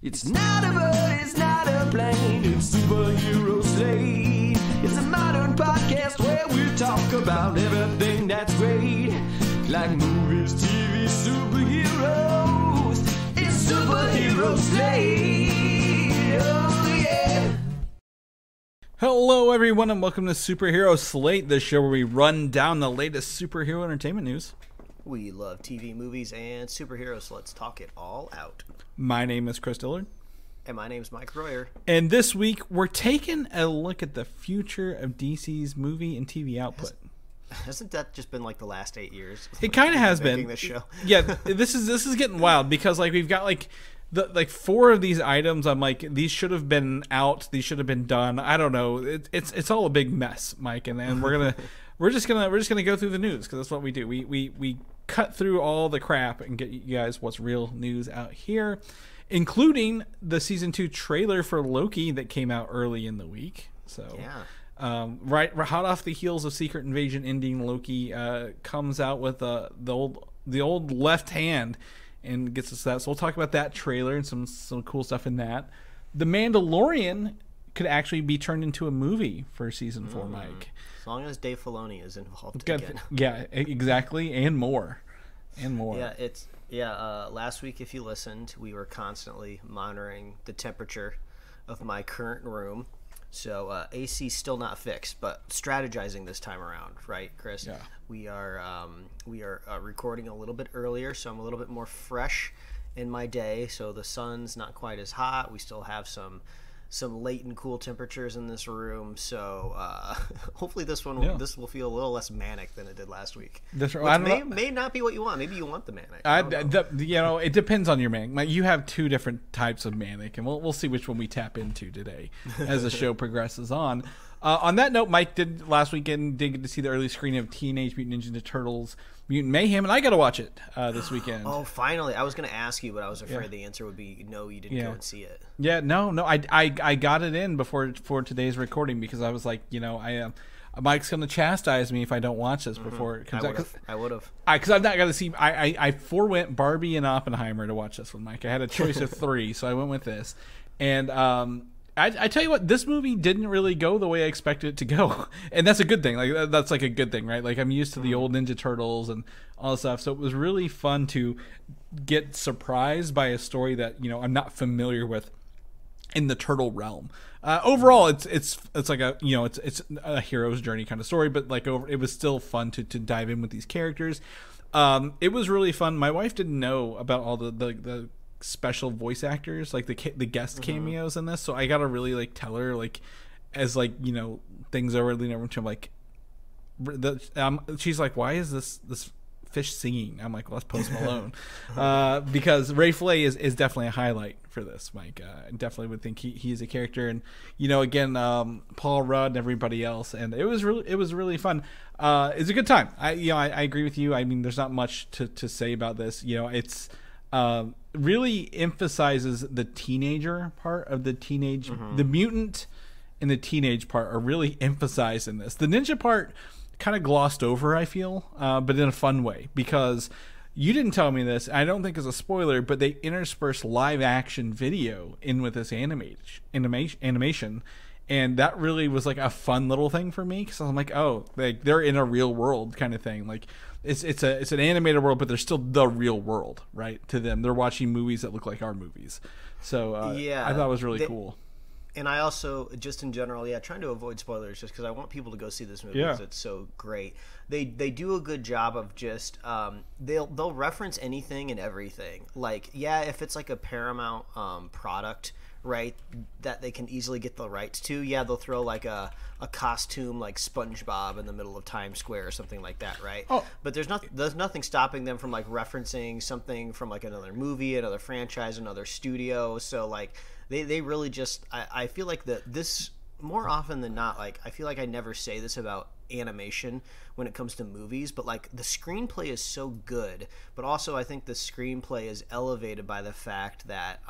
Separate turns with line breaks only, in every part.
It's not a bird, it's not a plane, it's Superhero Slate. It's a modern podcast where we talk about everything that's great, like movies, TV, superheroes. It's Superhero Slate. Oh yeah.
Hello everyone and welcome to Superhero Slate, the show where we run down the latest superhero entertainment news.
We love TV, movies, and superheroes, so let's talk it all out.
My name is Chris Dillard.
And my name's Mike Royer.
And this week, we're taking a look at the future of DC's movie and TV output.
Hasn't that just been like the last 8 years?
It kind of has been.
This show?
Yeah, this is getting wild because like we've got like four of these items. I'm like, these should have been out. These should have been done. I don't know. It's all a big mess, Mike. And we're just gonna go through the news because that's what we do. We cut through all the crap and get you guys what's real news out here, including the season 2 trailer for Loki that came out early in the week. So yeah, right hot off the heels of Secret Invasion ending, Loki comes out with the old left hand and gets us that. So we'll talk about that trailer and some cool stuff in that. The Mandalorian could actually be turned into a movie for season 4, Mike.
As long as Dave Filoni is involved again.
Yeah, exactly, and more.
Yeah, last week, if you listened, we were constantly monitoring the temperature of my current room. So AC still not fixed, but strategizing this time around, right, Chris?
Yeah.
We are recording a little bit earlier, so I'm a little bit more fresh in my day. So the sun's not quite as hot. We still have some latent cool temperatures in this room, so hopefully this will feel a little less manic than it did last week.
That's right.
May not be what you want. Maybe you want the manic.
It depends on your manic. Like, you have two different types of manic, and we'll see which one we tap into today as the show progresses on. On that note, Mike did last weekend get to see the early screening of Teenage Mutant Ninja Turtles Mutant Mayhem, and I got to watch it this weekend.
Oh, finally. I was going to ask you, but I was afraid the answer would be no, you didn't go and see it.
Yeah, no, I got it in for today's recording because I was like, Mike's going to chastise me if I don't watch this before it comes out.
I would have.
Because I've not got to see. I forewent Barbie and Oppenheimer to watch this one, Mike. I had a choice of 3, so I went with this. And I tell you what, this movie didn't really go the way I expected it to go, and that's a good thing. Like, that's like a good thing, right? Like, I'm used to the old Ninja Turtles and all this stuff, so it was really fun to get surprised by a story that I'm not familiar with in the turtle realm. Overall, it's like a it's a hero's journey kind of story, but it was still fun to dive in with these characters. It was really fun. My wife didn't know about all the special voice actors, like the guest cameos in this, so I gotta really tell her as things are really never to like she's like, why is this fish singing? I'm like, well, that's Post Malone. Because Ray Flay is definitely a highlight for this, Mike. I definitely would think he's a character, and again, Paul Rudd and everybody else, and it was really fun. It's a good time. I agree with you. I mean, there's not much to say about this. It's really emphasizes the teenager part of the teenage, the mutant and the teenage part are really emphasized in this. The ninja part kind of glossed over, I feel, but in a fun way, because you didn't tell me this. I don't think it's a spoiler, but they intersperse live action video in with this animation. And that really was like a fun little thing for me, because I'm like, oh, they're in a real world kind of thing. Like, it's an animated world, but they're still the real world, right? To them, they're watching movies that look like our movies. So I thought it was really cool.
And I also, just in general, trying to avoid spoilers just because I want people to go see this movie because it's so great. They do a good job of just they'll reference anything and everything. Like, if it's like a Paramount product, right, that they can easily get the rights to, they'll throw like a costume like SpongeBob in the middle of Times Square or something like that, right? But there's nothing stopping them from referencing something from another movie, another franchise, another studio. So they really just, I feel like this more often than not, I feel like I never say this about animation when it comes to movies, but the screenplay is so good, but also I think the screenplay is elevated by the fact that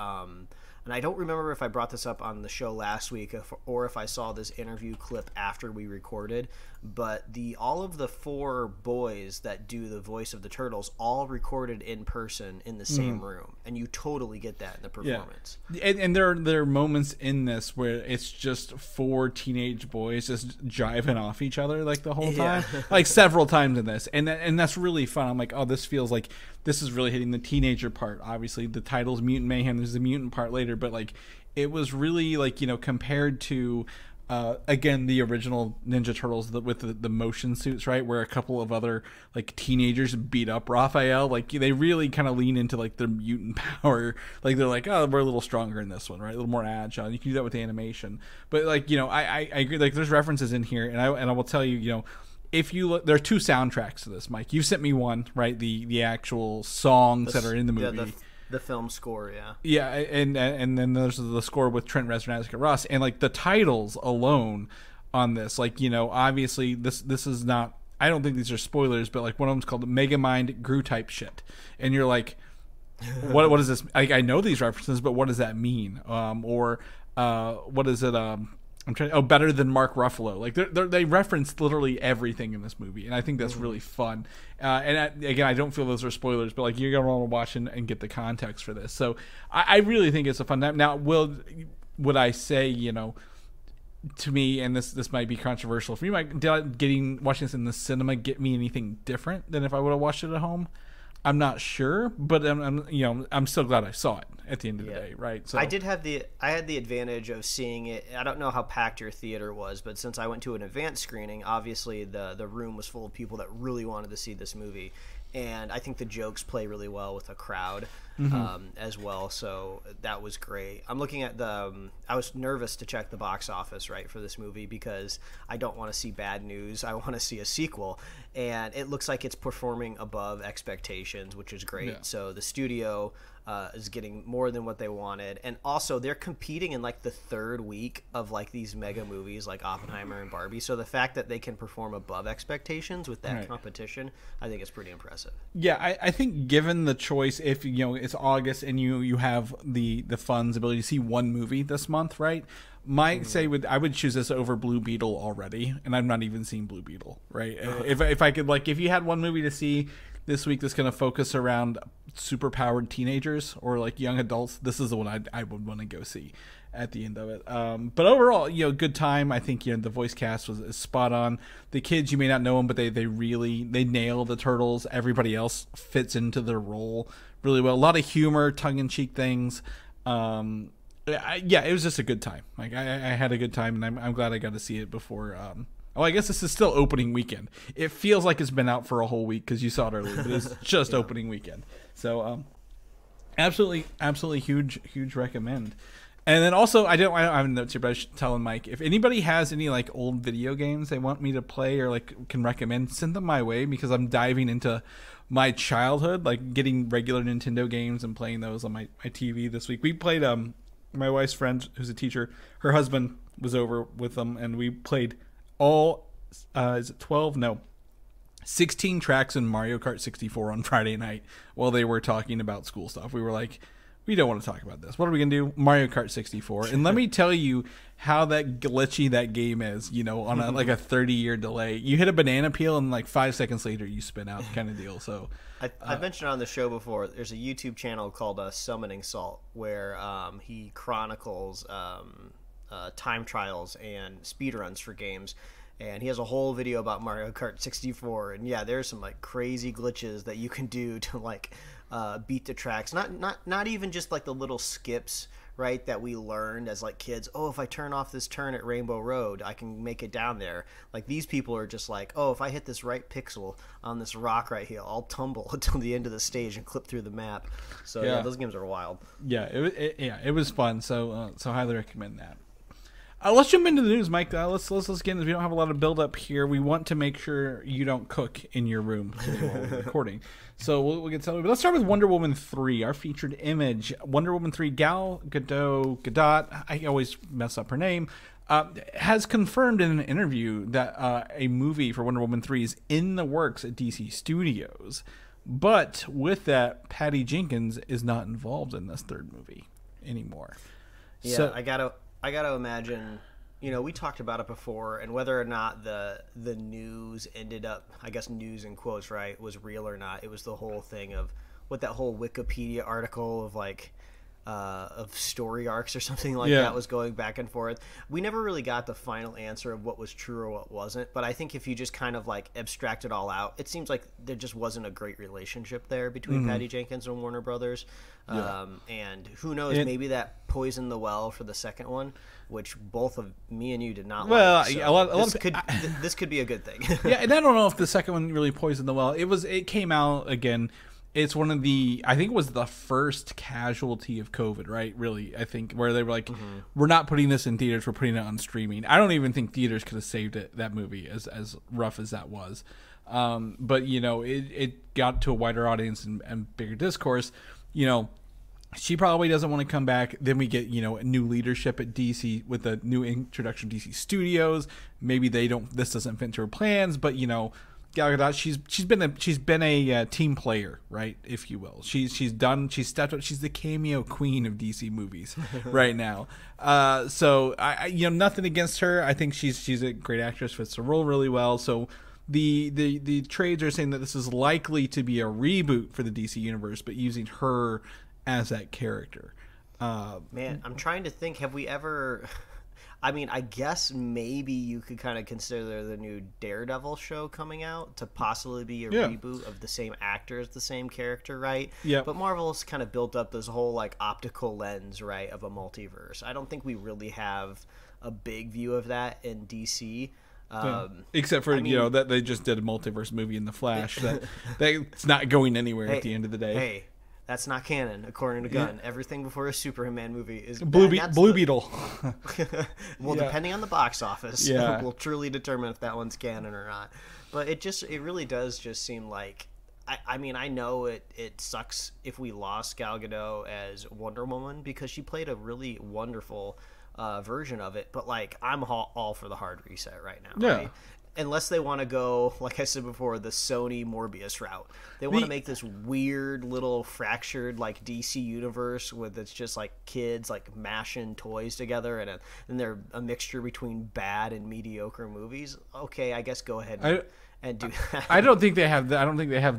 and I don't remember if I brought this up on the show last week or if I saw this interview clip after we recorded, but all of the 4 boys that do the voice of the Turtles all recorded in person in the same room, and you totally get that in the performance.
And there are moments in this where it's just 4 teenage boys just jiving off each other like the whole time, like several times in this, and that's really fun. I'm like, oh, this feels like this is really hitting the teenager part. Obviously, the title's Mutant Mayhem. There's the mutant part later, but like it was really like, compared to again the original Ninja Turtles with the motion suits, right, where a couple of other like teenagers beat up Raphael. Like they really kind of lean into like their mutant power. Like they're like, oh, we're a little stronger in this one, right, a little more agile. You can do that with the animation, but like I agree. Like there's references in here, and I will tell you, if you look, there are 2 soundtracks to this, Mike. You sent me one, right? The actual songs that are in the movie.
Yeah, the film score, yeah.
Yeah, and then there's the score with Trent Reznor and Atticus Ross, and like the titles alone on this, like obviously this is not. I don't think these are spoilers, but like one of them's called Megamind Groot type shit, and you're like, what is this? I know these references, but what does that mean? Or what is it? I'm trying. Oh, better than Mark Ruffalo. Like they reference literally everything in this movie, and I think that's really fun. Again, I don't feel those are spoilers, but like you're gonna want to watch and get the context for this. So I really think it's a fun. Now, would I say to me, and this might be controversial for you, watching this in the cinema get me anything different than if I would have watched it at home? I'm not sure, but I'm still glad I saw it at the end of the day, right? So
I had the advantage of seeing it. I don't know how packed your theater was, but since I went to an advanced screening, obviously the room was full of people that really wanted to see this movie, and I think the jokes play really well with a crowd as well. So that was great. I'm looking at I was nervous to check the box office, right, for this movie because I don't want to see bad news. I want to see a sequel, and it looks like it's performing above expectations, which is great. Yeah. So the studio is getting more than what they wanted, and also they're competing in like the 3rd week of like these mega movies like Oppenheimer and Barbie. So the fact that they can perform above expectations with that competition, I think it's pretty impressive.
Yeah, I think given the choice, if it's August and you have the funds ability to see one movie this month, right? I would choose this over Blue Beetle already, and I'm not even seeing Blue Beetle, right? If I could, like, if you had one movie to see this week that's going to focus around superpowered teenagers or like young adults, this is the one I would want to go see at the end of it. But overall, good time. I think the voice cast is spot on. The kids, you may not know them, but they nail the Turtles. Everybody else fits into their role really well. A lot of humor, tongue-in-cheek things. It was just a good time. Like I had a good time, and I'm glad I got to see it before. I guess this is still opening weekend. It feels like it's been out for a whole week because you saw it earlier, but it's just opening weekend. So, absolutely huge recommend. And then also, I don't have notes here, but I should tell Mike, if anybody has any like old video games they want me to play or like can recommend, send them my way because I'm diving into my childhood, like getting regular Nintendo games and playing those on my TV this week. We played my wife's friend who's a teacher, her husband was over with them, and we played all 16 tracks in Mario Kart 64 on Friday night while they were talking about school stuff. We were like, we don't want to talk about this. What are we going to do? Mario Kart 64. And let me tell you how that glitchy that game is, on a 30-year delay. You hit a banana peel and like 5 seconds later you spin out kind of deal. So
I've mentioned on the show before, there's a YouTube channel called Summoning Salt where he chronicles time trials and speedruns for games. And he has a whole video about Mario Kart 64. And yeah, there's some like crazy glitches that you can do to like beat the tracks. Not even just like the little skips, right, that we learned as like kids. Oh, if I turn off this turn at Rainbow Road, I can make it down there. Like these people are just like, oh, if I hit this right pixel on this rock right here, I'll tumble until the end of the stage and clip through the map. So yeah, those games are wild.
Yeah, it was fun. So highly recommend that. Let's jump into the news, Mike. Let's get into this. We don't have a lot of build up here. We want to make sure you don't cook in your room while we're recording. So we'll get started. But let's start with Wonder Woman 3, our featured image. Wonder Woman 3, Gadot, I always mess up her name, has confirmed in an interview that a movie for Wonder Woman 3 is in the works at DC Studios. But with that, Patty Jenkins is not involved in this third movie anymore.
Yeah,
So
I gotta imagine. You know, we talked about it before, and whether or not the news ended up, I guess news in quotes, right, was real or not. It was the whole thing of what that whole Wikipedia article of like of story arcs or something like that was going back and forth. We never really got the final answer of what was true or what wasn't. But I think if you just kind of like abstract it all out, it seems like there just wasn't a great relationship there between Patty Jenkins and Warner Brothers. And who knows, maybe that poisoned the well for the second one, which both of me and you did not like. So this could be a good thing.
Yeah, and I don't know if the second one really poisoned the well. It came out again. It's one of the, I think it was the first casualty of COVID, right? Really, I think, where they were like, we're not putting this in theaters, we're putting it on streaming. I don't even think theaters could have saved it, that movie, as rough as that was. But, you know, it got to a wider audience and bigger discourse. You know, she probably doesn't want to come back. Then we get, you know, new leadership at DC with a new introduction to DC Studios. Maybe this doesn't fit into her plans, but, you know, Gal Gadot, she's been a team player, right, if you will. She's stepped up. She's the cameo queen of DC movies right now. So I you know, nothing against her. I think she's a great actress, fits the role really well. So the trades are saying that this is likely to be a reboot for the DC universe, but using her as that character.
Man, I'm trying to think. Have we ever? I mean, I guess maybe you could kind of consider the new Daredevil show coming out to possibly be a reboot of the same actors, the same character, right?
Yeah.
But Marvel's kind of built up this whole like optical lens, right, of a multiverse. I don't think we really have a big view of that in DC.
Except for, you know, that they just did a multiverse movie in The Flash. That's not going anywhere at the end of the day.
Hey. That's not canon, according to Gunn. Everything before a Superman movie is
Blue Beetle.
Well, depending on the box office, will truly determine if that one's canon or not. But it really does just seem like, I mean, I know it sucks if we lost Gal Gadot as Wonder Woman because she played a really wonderful version of it. But like, I'm all for the hard reset right now. Right? Unless they want to go, like I said before, the Sony Morbius route. They want to make this weird little fractured like DC universe with it's just like kids like mashing toys together and they're a mixture between bad and mediocre movies. Okay, I guess go ahead and do that.
I don't think they have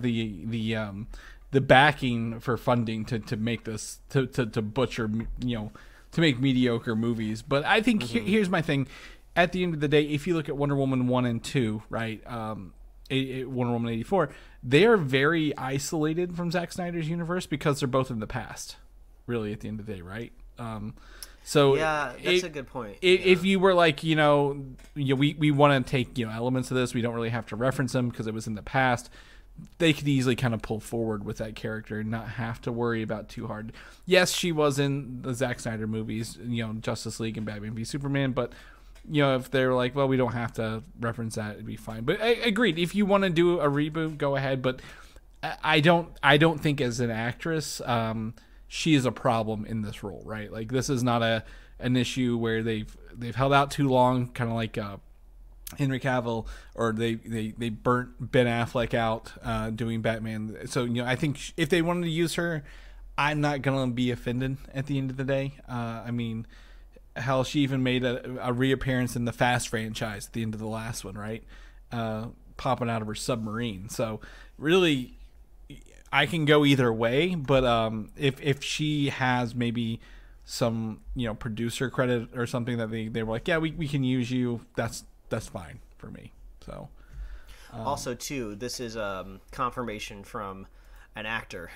the backing for funding to make this to butcher, you know, to make mediocre movies. But I think here's my thing. At the end of the day, if you look at Wonder Woman 1 and 2, right, Wonder Woman 84, they are very isolated from Zack Snyder's universe because they're both in the past, really, at the end of the day, right? So
yeah, that's a good point.
If you were like, you know we want to take, you know, elements of this, we don't really have to reference them because it was in the past, they could easily kind of pull forward with that character and not have to worry about too hard. Yes, she was in the Zack Snyder movies, you know, Justice League and Batman v Superman, but you know, if they're like, well, we don't have to reference that, it'd be fine. But I agreed. If you want to do a reboot, go ahead. But I don't think as an actress, she is a problem in this role, right? Like this is not an issue where they've held out too long, kind of like Henry Cavill, or they burnt Ben Affleck out doing Batman. So you know, I think if they wanted to use her, I'm not gonna be offended at the end of the day. I mean. Hell, she even made a reappearance in the Fast franchise at the end of the last one, right? Popping out of her submarine. So really, I can go either way. But if she has maybe some, you know, producer credit or something that they were like, yeah, we can use you, that's fine for me. So
also too, this is confirmation from an actor.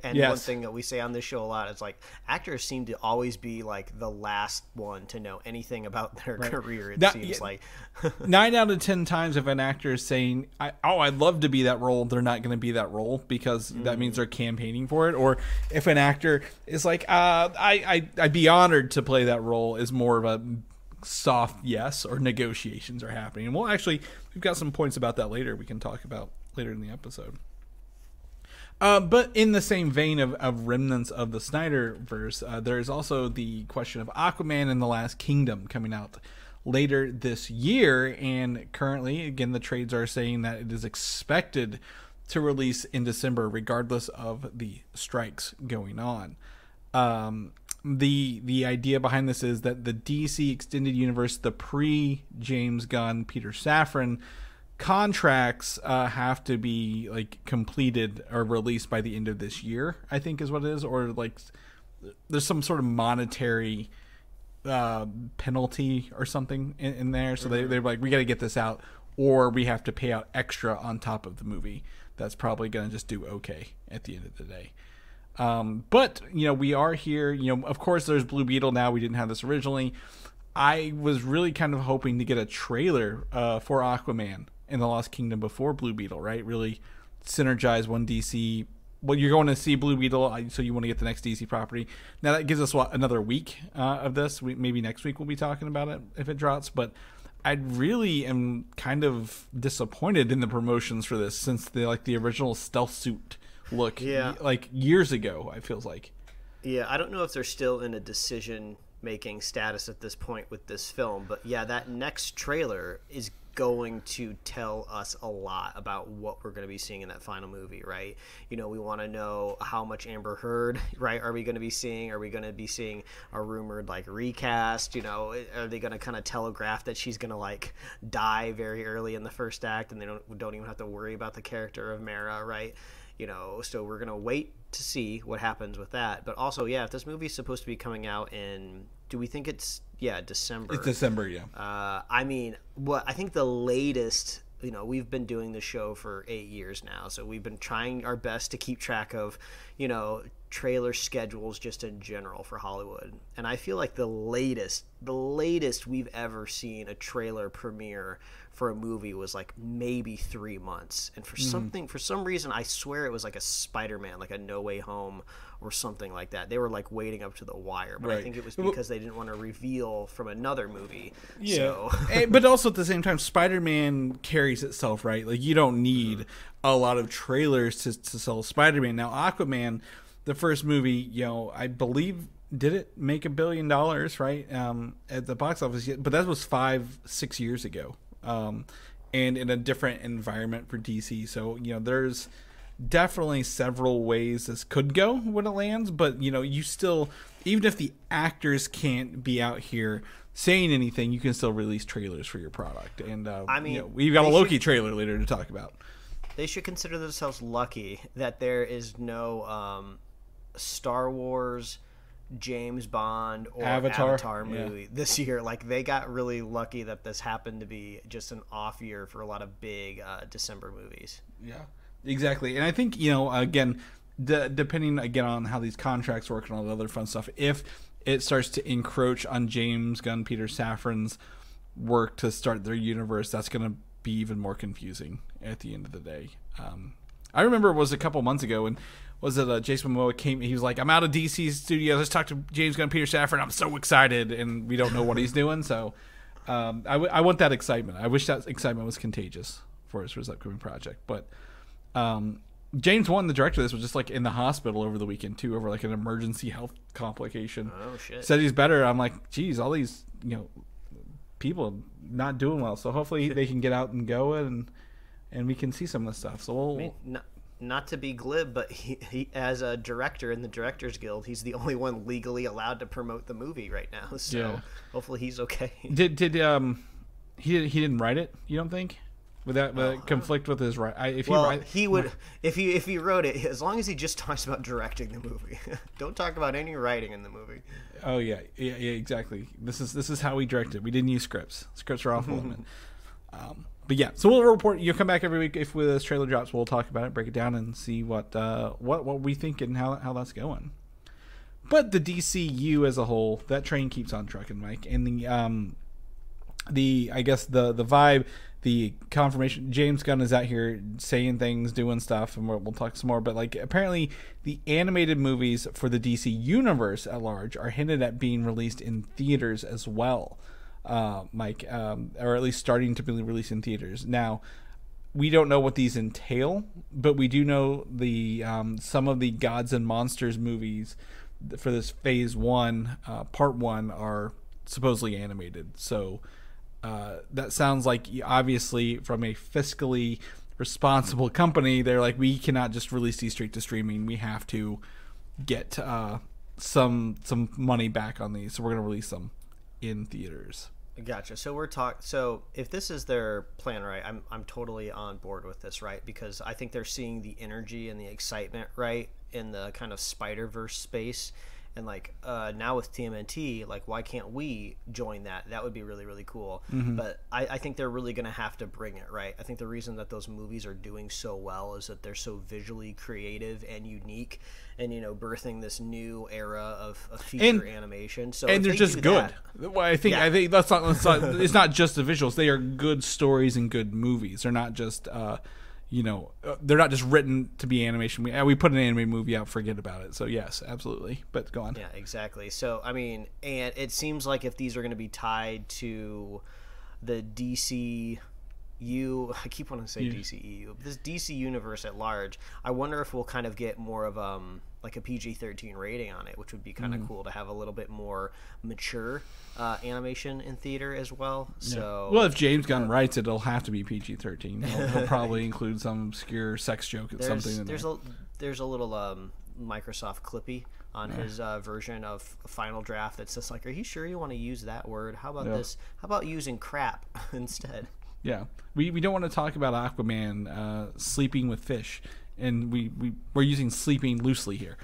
And
yes.
One thing that we say on this show a lot is like actors seem to always be like the last one to know anything about their career. It seems like
9 out of 10 times if an actor is saying, I'd love to be that role, they're not going to be that role because that means they're campaigning for it. Or if an actor is like, I'd be honored to play that role, is more of a soft yes, or negotiations are happening. And we've got some points about that later we can talk about later in the episode. But in the same vein of remnants of the Snyderverse, there's also the question of Aquaman and the Last Kingdom coming out later this year. And currently, again, the trades are saying that it is expected to release in December, regardless of the strikes going on. the idea behind this is that the DC Extended Universe, the pre-James Gunn, Peter Safran contracts have to be like completed or released by the end of this year, I think is what it is, or like there's some sort of monetary penalty or something in there. So they're like, we got to get this out, or we have to pay out extra on top of the movie. That's probably going to just do okay at the end of the day. But, you know, we are here. You know, of course, there's Blue Beetle now. We didn't have this originally. I was really kind of hoping to get a trailer for Aquaman in the Lost Kingdom before Blue Beetle, right? Really synergize one DC. Well, you're going to see Blue Beetle, so you want to get the next DC property. Now, that gives us, another week of this. Maybe next week we'll be talking about it if it drops. But I really am kind of disappointed in the promotions for this since the original stealth suit look like years ago, it feels like.
Yeah, I don't know if they're still in a decision-making status at this point with this film. But, yeah, that next trailer is going to tell us a lot about what we're going to be seeing in that final movie, right? You know, we want to know how much Amber Heard, right, are we going to be seeing? Are we going to be seeing a rumored like recast? You know, are they going to kind of telegraph that she's going to like die very early in the first act and they don't even have to worry about the character of Mara, right? You know, so we're going to wait to see what happens with that. But also, yeah, if this movie's supposed to be coming out in, do we think it's December?
It's December, yeah.
I mean, I think the latest, you know, we've been doing the show for 8 years now, so we've been trying our best to keep track of, you know, trailer schedules just in general for Hollywood. And I feel like the latest we've ever seen a trailer premiere for a movie was like maybe 3 months. And for some reason, I swear it was like a Spider-Man, like a No Way Home or something like that. They were like waiting up to the wire, but right. I think it was because they didn't want to reveal from another movie.
Yeah. So. But also at the same time, Spider-Man carries itself, right? Like you don't need a lot of trailers to sell Spider-Man. Now Aquaman, the first movie, you know, I believe, did it make $1 billion, right? At the box office, but that was 5-6 years ago. And in a different environment for DC. So, you know, there's definitely several ways this could go when it lands, but, you know, you still, even if the actors can't be out here saying anything, you can still release trailers for your product. And, I mean, you know, we've got a Loki trailer later to talk about.
They should consider themselves lucky that there is no Star Wars, James Bond, or Avatar movie this year. Like, they got really lucky that this happened to be just an off year for a lot of big December movies.
Yeah, exactly. And I think, you know, again, depending again on how these contracts work and all the other fun stuff, if it starts to encroach on James Gunn, Peter Safran's work to start their universe, that's going to be even more confusing at the end of the day. I remember it was a couple months ago, and was it Jason Momoa came? He was like, "I'm out of DC Studios. Let's talk to James Gunn, Peter Safran. I'm so excited," and we don't know what he's doing. So, I want that excitement. I wish that excitement was contagious for his upcoming project. But James Wan, the director of this, was just like in the hospital over the weekend too, over like an emergency health complication.
Oh shit!
Said he's better. I'm like, geez, all these people not doing well. So hopefully they can get out and go and we can see some of this stuff. So we'll.
Not to be glib, but he as a director in the Directors Guild, he's the only one legally allowed to promote the movie right now. So hopefully he's okay.
Did he didn't write it? You don't think? Would that conflict with his right?
If he wrote it, as long as he just talks about directing the movie. Don't talk about any writing in the movie.
Oh yeah, exactly. This is how we directed. We didn't use scripts. Scripts are off limit. But yeah, so we'll report. You'll come back every week if this trailer drops. We'll talk about it, break it down, and see what we think and how that's going. But the DCU as a whole, that train keeps on trucking, Mike. And the I guess the vibe, the confirmation. James Gunn is out here saying things, doing stuff, and we'll talk some more. But like apparently, the animated movies for the DC universe at large are hinted at being released in theaters as well. Mike, or at least starting to be released in theaters. Now, we don't know what these entail, but we do know the some of the Gods and Monsters movies for this Phase 1, Part 1, are supposedly animated. So that sounds like, obviously, from a fiscally responsible company, they're like, we cannot just release these straight to streaming. We have to get some money back on these, so we're going to release them in theaters.
Gotcha. So so if this is their plan, right, I'm totally on board with this, right? Because I think they're seeing the energy and the excitement, right, in the kind of Spider-Verse space. And like now with TMNT, like why can't we join that? That would be really, really cool. But I think they're really going to have to bring it, right? I think the reason that those movies are doing so well is that they're so visually creative and unique, and birthing this new era of feature animation. So
and they're just good. I think that's not. It's not just the visuals. They are good stories and good movies. They're not just. They're not just written to be animation. We put an anime movie out, forget about it. So yes, absolutely. But go on.
Yeah, exactly. So I mean, and it seems like if these are going to be tied to the DCU, I keep wanting to say DCEU, this DC universe at large, I wonder if we'll kind of get more of like a PG-13 rating on it, which would be kind of cool to have a little bit more mature animation in theater as well. So,
well, if James Gunn writes it, it'll have to be PG-13. He'll probably include some obscure sex joke or something.
There's a little Microsoft Clippy on his version of Final Draft that's just like, are you sure you want to use that word? How about this? How about using crap instead?
Yeah, we don't want to talk about Aquaman sleeping with fish, and we're using sleeping loosely here,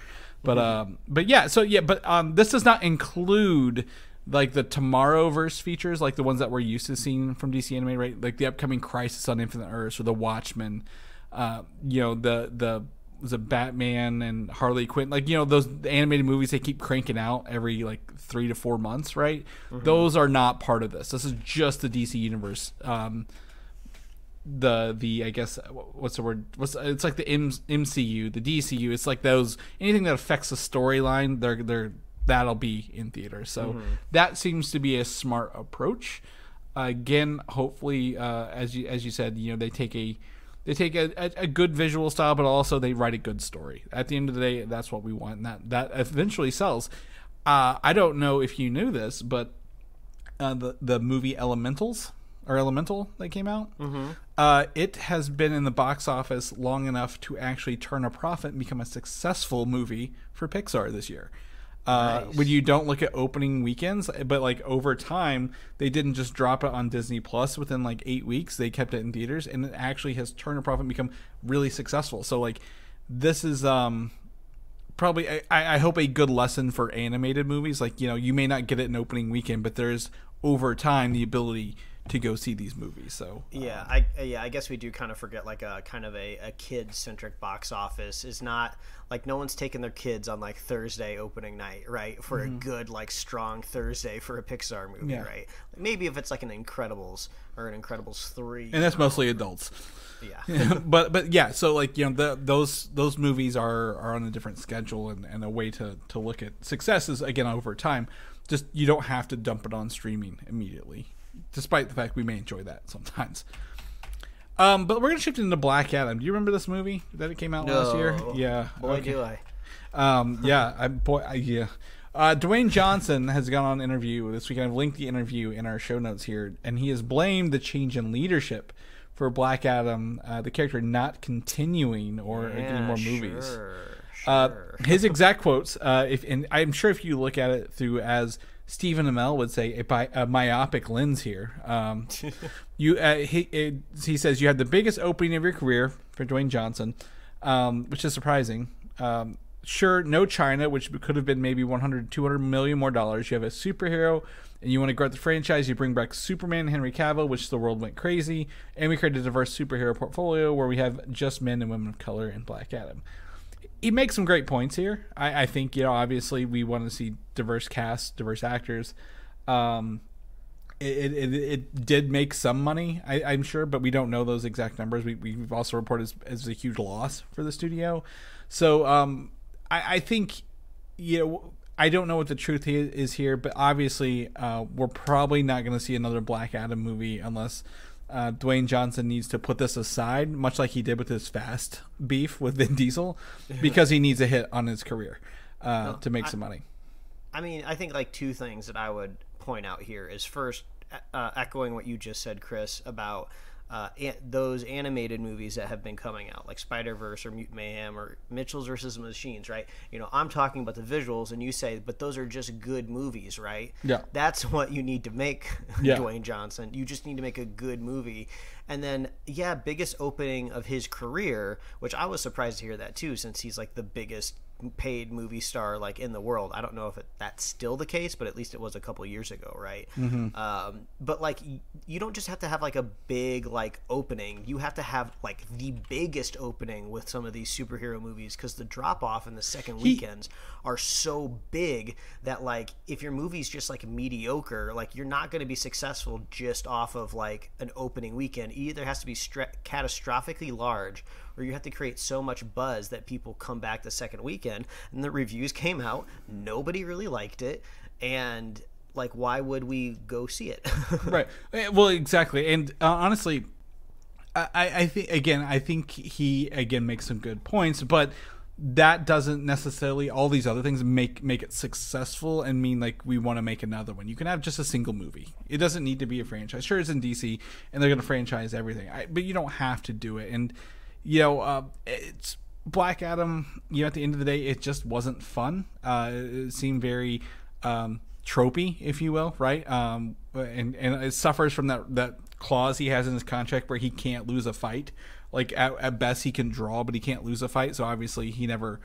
but this does not include like the Tomorrowverse features, like the ones that we're used to seeing from DC Anime, right? Like the upcoming Crisis on Infinite Earths or the Watchmen, the Batman and Harley Quinn, like those animated movies they keep cranking out every like 3 to 4 months, right? Those are not part of this. This is just the DC universe. The I guess what's the word? It's like the MCU, the DCU. It's like those, anything that affects the storyline, that'll be in theaters. So that seems to be a smart approach. Again, hopefully, as you said, they take a good visual style, but also they write a good story. At the end of the day, that's what we want, and that eventually sells. I don't know if you knew this, but the movie Elemental that came out, it has been in the box office long enough to actually turn a profit and become a successful movie for Pixar this year. Nice. When you don't look at opening weekends, but like over time, they didn't just drop it on Disney Plus within like 8 weeks. They kept it in theaters, and it actually has turned a profit and become really successful. So like, this is probably I hope a good lesson for animated movies. Like you may not get it in opening weekend, but there's over time the ability to go see these movies. So
I guess we do kind of forget like a kind of a kid-centric box office is not like, no one's taking their kids on like Thursday opening night, right, for a good like strong Thursday for a Pixar movie, right? Maybe if it's like an Incredibles or an Incredibles 3,
and that's mostly adults. But yeah, so like those movies are on a different schedule, and a way to look at success is again over time. Just you don't have to dump it on streaming immediately, despite the fact we may enjoy that sometimes. But we're going to shift into Black Adam. Do you remember this movie that it came out last year? Yeah.
Boy, okay. Do I.
Dwayne Johnson has gone on an interview this week. I've linked the interview in our show notes here, and he has blamed the change in leadership for Black Adam, the character not continuing or getting more movies. Sure. His exact quotes, and I'm sure if you look at it through, as Stephen Amell would say, a myopic lens here. He says you had the biggest opening of your career for Dwayne Johnson, which is surprising. Sure, no China, which could have been maybe $100-200 million more dollars. You have a superhero, and you want to grow the franchise. You bring back Superman and Henry Cavill, which the world went crazy, and we created a diverse superhero portfolio where we have just men and women of color in Black Adam. He makes some great points here. I think, obviously we want to see diverse cast, diverse actors. It did make some money, I'm sure, but we don't know those exact numbers. We've also reported as a huge loss for the studio. So I think, I don't know what the truth is here, but obviously we're probably not going to see another Black Adam movie unless Dwayne Johnson needs to put this aside, much like he did with his Fast beef with Vin Diesel, because he needs a hit on his career to make some money.
I mean, I think like two things that I would point out here is first, echoing what you just said, Chris, about those animated movies that have been coming out, like Spider-Verse or Mutant Mayhem or Mitchell's versus Machines, right? You know, I'm talking about the visuals, and you say, but those are just good movies, right?
Yeah.
That's what you need to make,
Yeah.
Dwayne Johnson. You just need to make a good movie. And then, yeah, biggest opening of his career, which I was surprised to hear that too, since he's like the biggest paid movie star like in the world. I don't know if that's still the case, but at least it was a couple years ago, right? But like you don't just have to have like a big like opening. You have to have like the biggest opening with some of these superhero movies, because the drop off in the second weekends are so big that like if your movie's just like mediocre, like you're not going to be successful just off of like an opening weekend. It either has to be catastrophically large, or you have to create so much buzz that people come back the second weekend. And the reviews came out, nobody really liked it, and like why would we go see it?
Right. Well, exactly. And honestly, I think he again makes some good points, but that doesn't necessarily, all these other things make it successful and mean like we want to make another one. You can have just a single movie. It doesn't need to be a franchise. Sure, it's in DC and they're going to franchise everything, but you don't have to do it. And you know, it's Black Adam, you know, at the end of the day, it just wasn't fun. It seemed very tropey, if you will, right? And it suffers from that clause he has in his contract where he can't lose a fight. Like at best he can draw, but he can't lose a fight. So obviously he never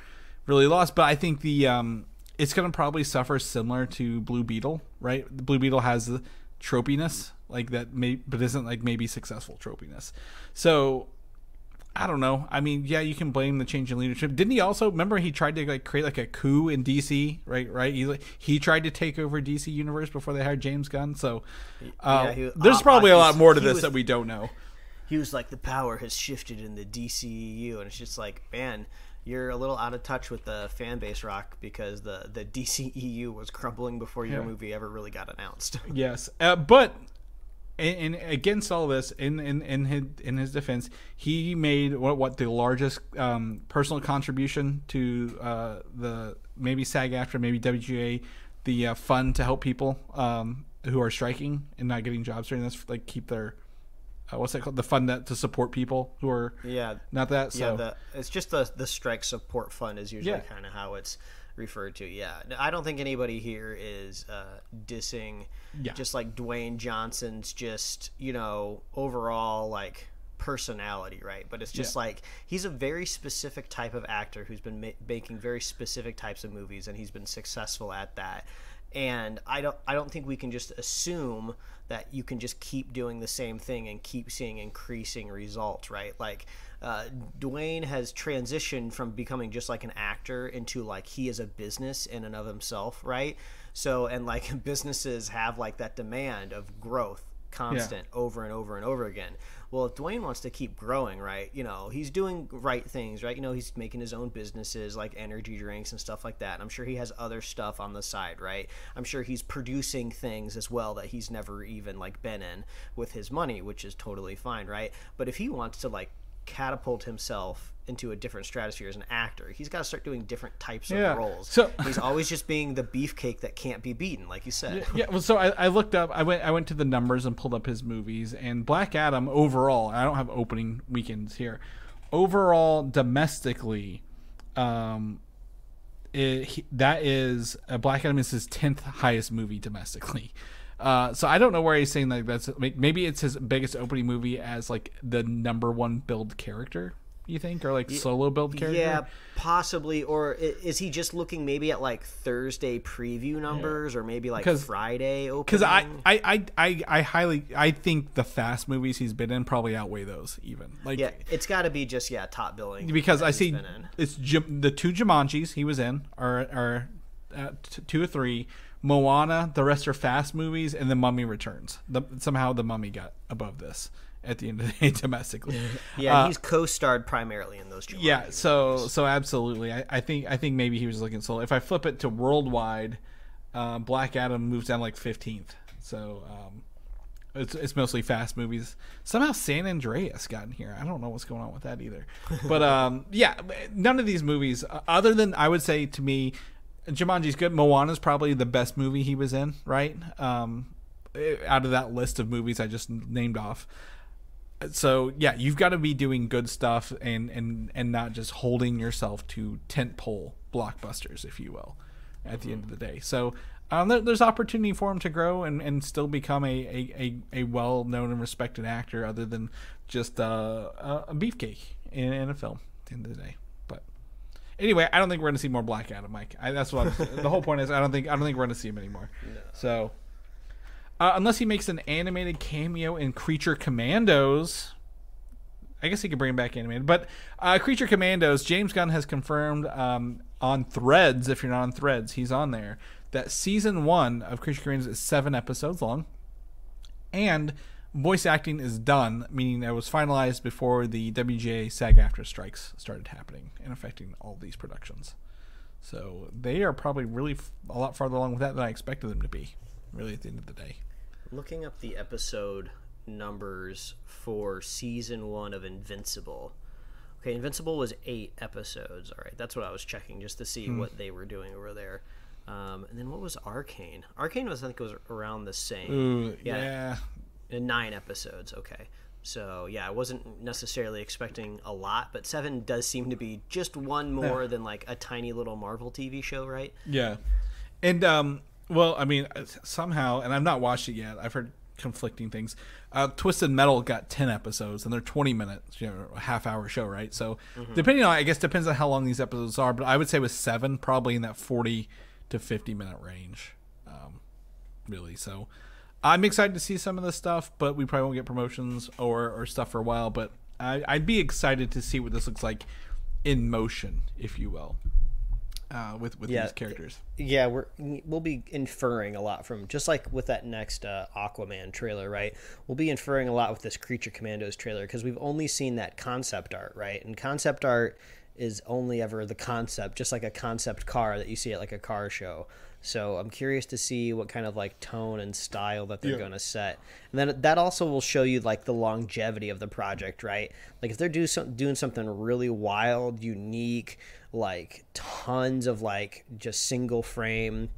really lost. But I think it's going to probably suffer similar to Blue Beetle, right? The Blue Beetle has the tropiness like that, but isn't like maybe successful tropiness. So I don't know. I mean, yeah, you can blame the change in leadership. Didn't he also, remember he tried to like create like a coup in DC, right? He tried to take over DC Universe before they hired James Gunn. So there's probably a lot more to this that we don't know.
He was like, the power has shifted in the DCEU, and it's just like, man, you're a little out of touch with the fan base, Rock, because the DCEU was crumbling before your movie ever really got announced.
Yes, but and against all this, in his defense, he made what the largest personal contribution to the maybe SAG-AFTRA, maybe WGA, the fund to help people who are striking and not getting jobs during this, like keep their what's that called? The fund to support people who are not that. So
it's just the strike support fund is usually kind of how it's referred to. Yeah, I don't think anybody here is dissing just like Dwayne Johnson's just, you know, overall like personality, right? But it's just like he's a very specific type of actor who's been making very specific types of movies, and he's been successful at that. And I don't think we can just assume that you can just keep doing the same thing and keep seeing increasing results, right? Like Dwayne has transitioned from becoming just like an actor into like he is a business in and of himself, right? So, and like businesses have like that demand of growth constant over and over and over again. Well, if Dwayne wants to keep growing, right, you know, he's doing right things, right? You know, he's making his own businesses like energy drinks and stuff like that. And I'm sure he has other stuff on the side, right? I'm sure he's producing things as well that he's never even like been in with his money, which is totally fine, right? But if he wants to like catapult himself into a different stratosphere as an actor, he's got to start doing different types of roles. So he's always just being the beefcake that can't be beaten, like you said.
Well, so I looked up, I went to the numbers and pulled up his movies, and Black Adam overall, I don't have opening weekends here, overall domestically, Black Adam is his 10th highest movie domestically. So I don't know where he's saying like that's, maybe it's his biggest opening movie as like the number one build character, you think, or like solo build character? Yeah,
possibly. Or is he just looking maybe at like Thursday preview numbers, or maybe like Friday opening? Because
I think the Fast movies he's been in probably outweigh those even. Like,
yeah, it's got to be just top billing,
because I see it's the two Jumanjis he was in are 2 or 3. Moana, the rest are Fast movies, and The Mummy Returns. Somehow The Mummy got above this at the end of the day domestically.
He's co-starred primarily in those Jumanji movies.
So absolutely. I think maybe he was looking solo. If I flip it to worldwide, Black Adam moves down like 15th. So it's mostly Fast movies. Somehow San Andreas got in here. I don't know what's going on with that either. But none of these movies, other than, I would say, to me, Jumanji's good. Moana's probably the best movie he was in, right? Out of that list of movies I just named off. So yeah, you've got to be doing good stuff and not just holding yourself to tentpole blockbusters, if you will, at the end of the day. So there's opportunity for him to grow and still become a well-known and respected actor, other than just a beefcake in a film at the end of the day. But anyway, I don't think we're going to see more Black Adam, Mike. That's what the whole point is. I don't think we're going to see him anymore. No. So. Unless he makes an animated cameo in Creature Commandos. I guess he could bring him back animated. But Creature Commandos, James Gunn has confirmed on Threads, if you're not on Threads, he's on there, that season 1 of Creature Commandos is 7 episodes long. And voice acting is done, meaning it was finalized before the WGA SAG-AFTRA strikes started happening and affecting all these productions. So they are probably really a lot farther along with that than I expected them to be, really, at the end of the day.
Looking up the episode numbers for season 1 of Invincible. Okay, Invincible was 8 episodes. All right, that's what I was checking just to see what they were doing over there. And then what was Arcane? Arcane was, I think, it was around the same.
Ooh, yeah.
9 episodes. Okay. So, yeah, I wasn't necessarily expecting a lot, but 7 does seem to be just one more than like a tiny little Marvel TV show, right?
Yeah. And well, I mean, somehow, and I've not watched it yet. I've heard conflicting things. Twisted Metal got 10 episodes, and they're 20 minutes, a half-hour show, right? So, depending on, I guess, depends on how long these episodes are. But I would say with 7, probably in that 40 to 50-minute range, really. So, I'm excited to see some of this stuff, but we probably won't get promotions or stuff for a while. But I'd be excited to see what this looks like in motion, if you will. With these characters.
Yeah, we'll be inferring a lot from, just like with that next Aquaman trailer, right? We'll be inferring a lot with this Creature Commandos trailer because we've only seen that concept art, right? And concept art is only ever the concept, just like a concept car that you see at like a car show. So I'm curious to see what kind of like tone and style that they're going to set. And then that also will show you like the longevity of the project, right? Like if they're doing something really wild, unique, like tons of like just single frame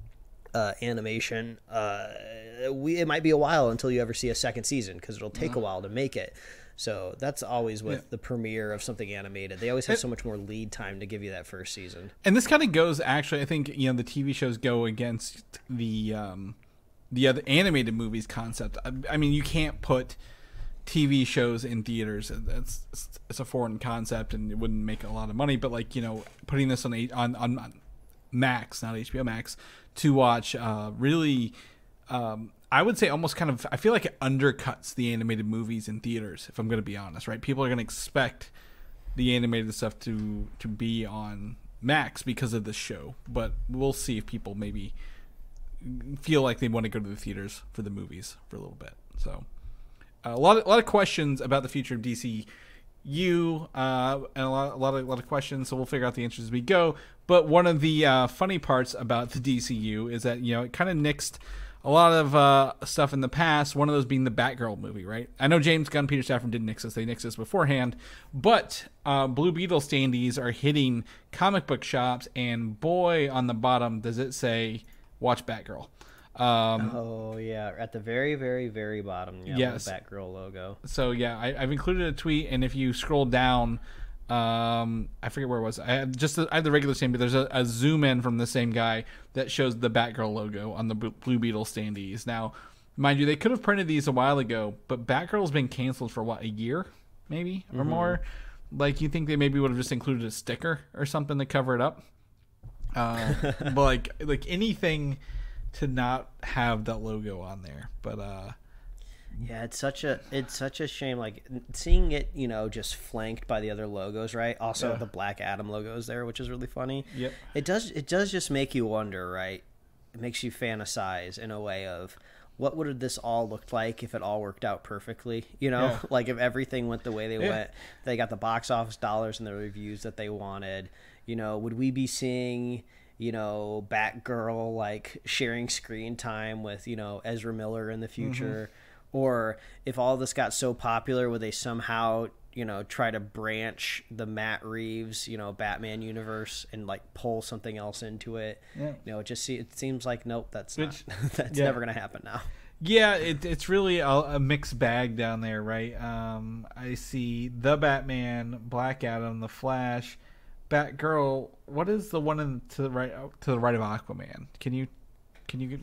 animation, it might be a while until you ever see a second season because it'll take a while to make it. So that's always with the premiere of something animated. They always have so much more lead time to give you that first season.
And this kind of goes, actually, I think, the TV shows go against the other animated movies concept. I mean, you can't put TV shows in theaters. It's a foreign concept, and it wouldn't make a lot of money. But like, putting this on Max, not HBO Max, to watch, really. I would say almost kind of, I feel like it undercuts the animated movies in theaters, if I'm going to be honest, right? People are going to expect the animated stuff to be on Max because of this show, but we'll see if people maybe feel like they want to go to the theaters for the movies for a little bit. So a lot of questions about the future of DCEU, and a lot of questions, so we'll figure out the answers as we go. But one of the funny parts about the DCEU is that, it kind of nixed a lot of stuff in the past, one of those being the Batgirl movie, right? I know James Gunn, Peter Safran did nix this. They nixed this beforehand. But Blue Beetle standees are hitting comic book shops, and boy, on the bottom does it say, watch Batgirl.
Oh, yeah. At the very, very, very bottom,
yes.
The Batgirl logo.
So, yeah, I've included a tweet, and if you scroll down, I forget where it was. I had the regular stand, but there's a zoom in from the same guy that shows the Batgirl logo on the Blue Beetle standees. Now, mind you, they could have printed these a while ago, but Batgirl's been canceled for a year, maybe or more. Like, you think they maybe would have just included a sticker or something to cover it up? But like anything to not have that logo on there, but
yeah, it's such a shame. Like seeing it, just flanked by the other logos, right? Also, the Black Adam logo is there, which is really funny.
Yep.
It does just make you wonder, right? It makes you fantasize in a way of what would this all look like if it all worked out perfectly? Like if everything went the way they went, they got the box office dollars and the reviews that they wanted. Would we be seeing Batgirl like sharing screen time with Ezra Miller in the future? Or if all this got so popular, would they somehow, try to branch the Matt Reeves, Batman universe and like pull something else into it? Yeah. It seems like, nope, that's never going to happen now.
Yeah, it's really a mixed bag down there, right? I see the Batman, Black Adam, the Flash, Batgirl. What is the one to the right of Aquaman? Can you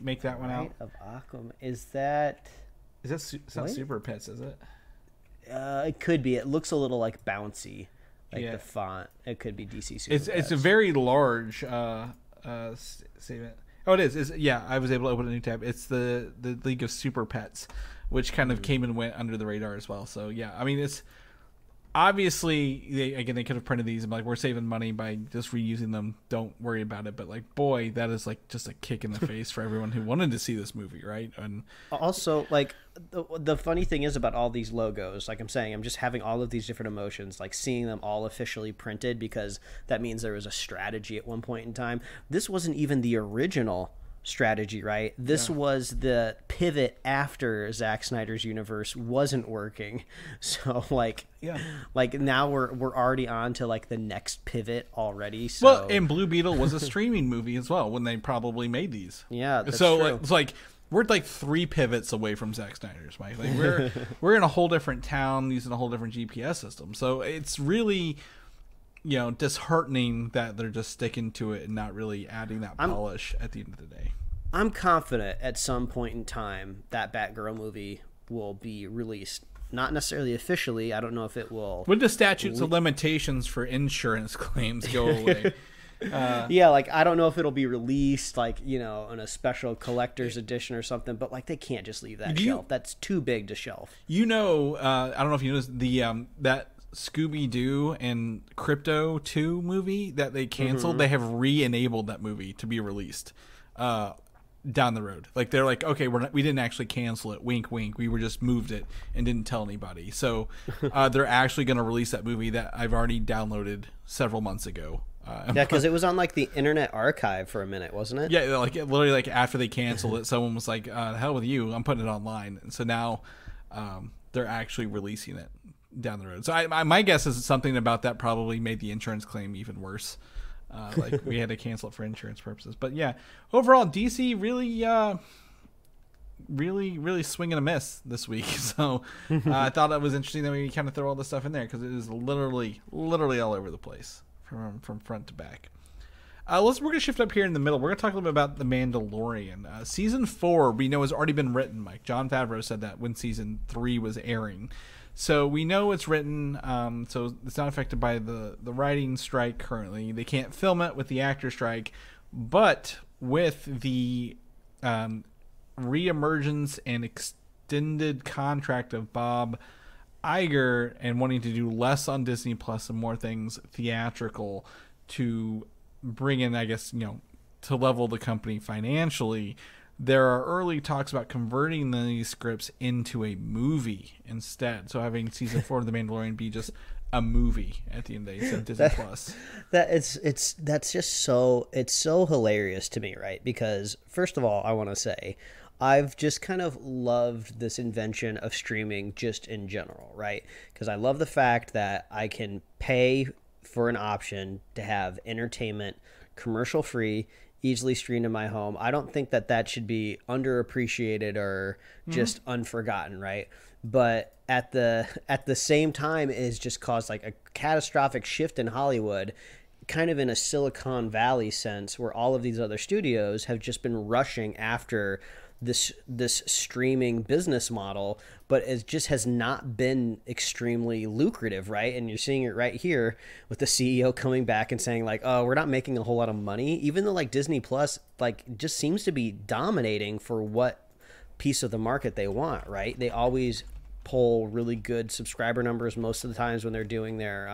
make that one out?
Of Aquaman, is that?
It's not Super Pets, is it?
It could be. It looks a little like bouncy, like the font. It could be DC Super Pets.
It's a very large statement. Oh, it is. Yeah, I was able to open a new tab. It's the League of Super Pets, which kind of came and went under the radar as well. So yeah, I mean, it's obviously they could have printed these and be like, we're saving money by just reusing them. Don't worry about it. But like, boy, that is like just a kick in the face for everyone who wanted to see this movie, right? And
also, like the funny thing is about all these logos, like I'm saying, I'm just having all of these different emotions, like seeing them all officially printed, because that means there was a strategy at one point in time. This wasn't even the original strategy, right? This was the pivot after Zack Snyder's universe wasn't working. So like now we're already on to like the next pivot already. So
well, and Blue Beetle was a streaming movie as well when they probably made these.
Yeah, that's
so
true.
It's like we're like 3 pivots away from Zack Snyder's, Mike. Like we're in a whole different town using a whole different GPS system. So it's really, you know, disheartening that they're just sticking to it and not really adding that polish at the end of the day.
I'm confident at some point in time that Batgirl movie will be released. Not necessarily officially. I don't know if it will.
When the statutes of limitations for insurance claims go away.
Yeah, like I don't know if it'll be released, like, you know, in a special collector's edition or something, but like they can't just leave that shelf. That's too big to shelf.
You know, I don't know if you noticed that Scooby-Doo and Crypto 2 movie that they canceled. They have re-enabled that movie to be released down the road. Like they're like, okay, we didn't actually cancel it, wink wink, we were just moved it and didn't tell anybody. So they're actually going to release that movie that I've already downloaded several months ago.
Yeah, because it was on like the Internet Archive for a minute, wasn't it?
Yeah, like literally, like after they canceled it, someone was like, "The hell with you! I'm putting it online." And so now they're actually releasing it down the road. So my guess is something about that probably made the insurance claim even worse. Like we had to cancel it for insurance purposes. But yeah, overall, DC really swing and a miss this week. So I thought it was interesting that we kind of throw all this stuff in there because it is literally all over the place from front to back. We're going to shift up here in the middle. We're going to talk a little bit about The Mandalorian. Season 4, we know, has already been written, Mike. Jon Favreau said that when Season 3 was airing. So we know it's written, so it's not affected by the writing strike currently. They can't film it with the actor strike. But with the reemergence and extended contract of Bob Iger and wanting to do less on Disney Plus and more things theatrical to bring in, I guess, you know, to level the company financially, there are early talks about converting these scripts into a movie instead. So having season 4 of The Mandalorian be just a movie at the end of the day instead of Disney Plus.
That's just so hilarious to me, right? Because first of all, I want to say I've just kind of loved this invention of streaming just in general, right? Because I love the fact that I can pay for an option to have entertainment commercial free, easily streamed in my home. I don't think that should be underappreciated or just unforgotten, right? But at the same time, it has just caused like a catastrophic shift in Hollywood, kind of in a Silicon Valley sense, where all of these other studios have just been rushing after this streaming business model, but it just has not been extremely lucrative, right? And you're seeing it right here with the CEO coming back and saying like, oh, we're not making a whole lot of money, even though like Disney Plus like just seems to be dominating for what piece of the market they want, right? They always pull really good subscriber numbers most of the times when they're doing their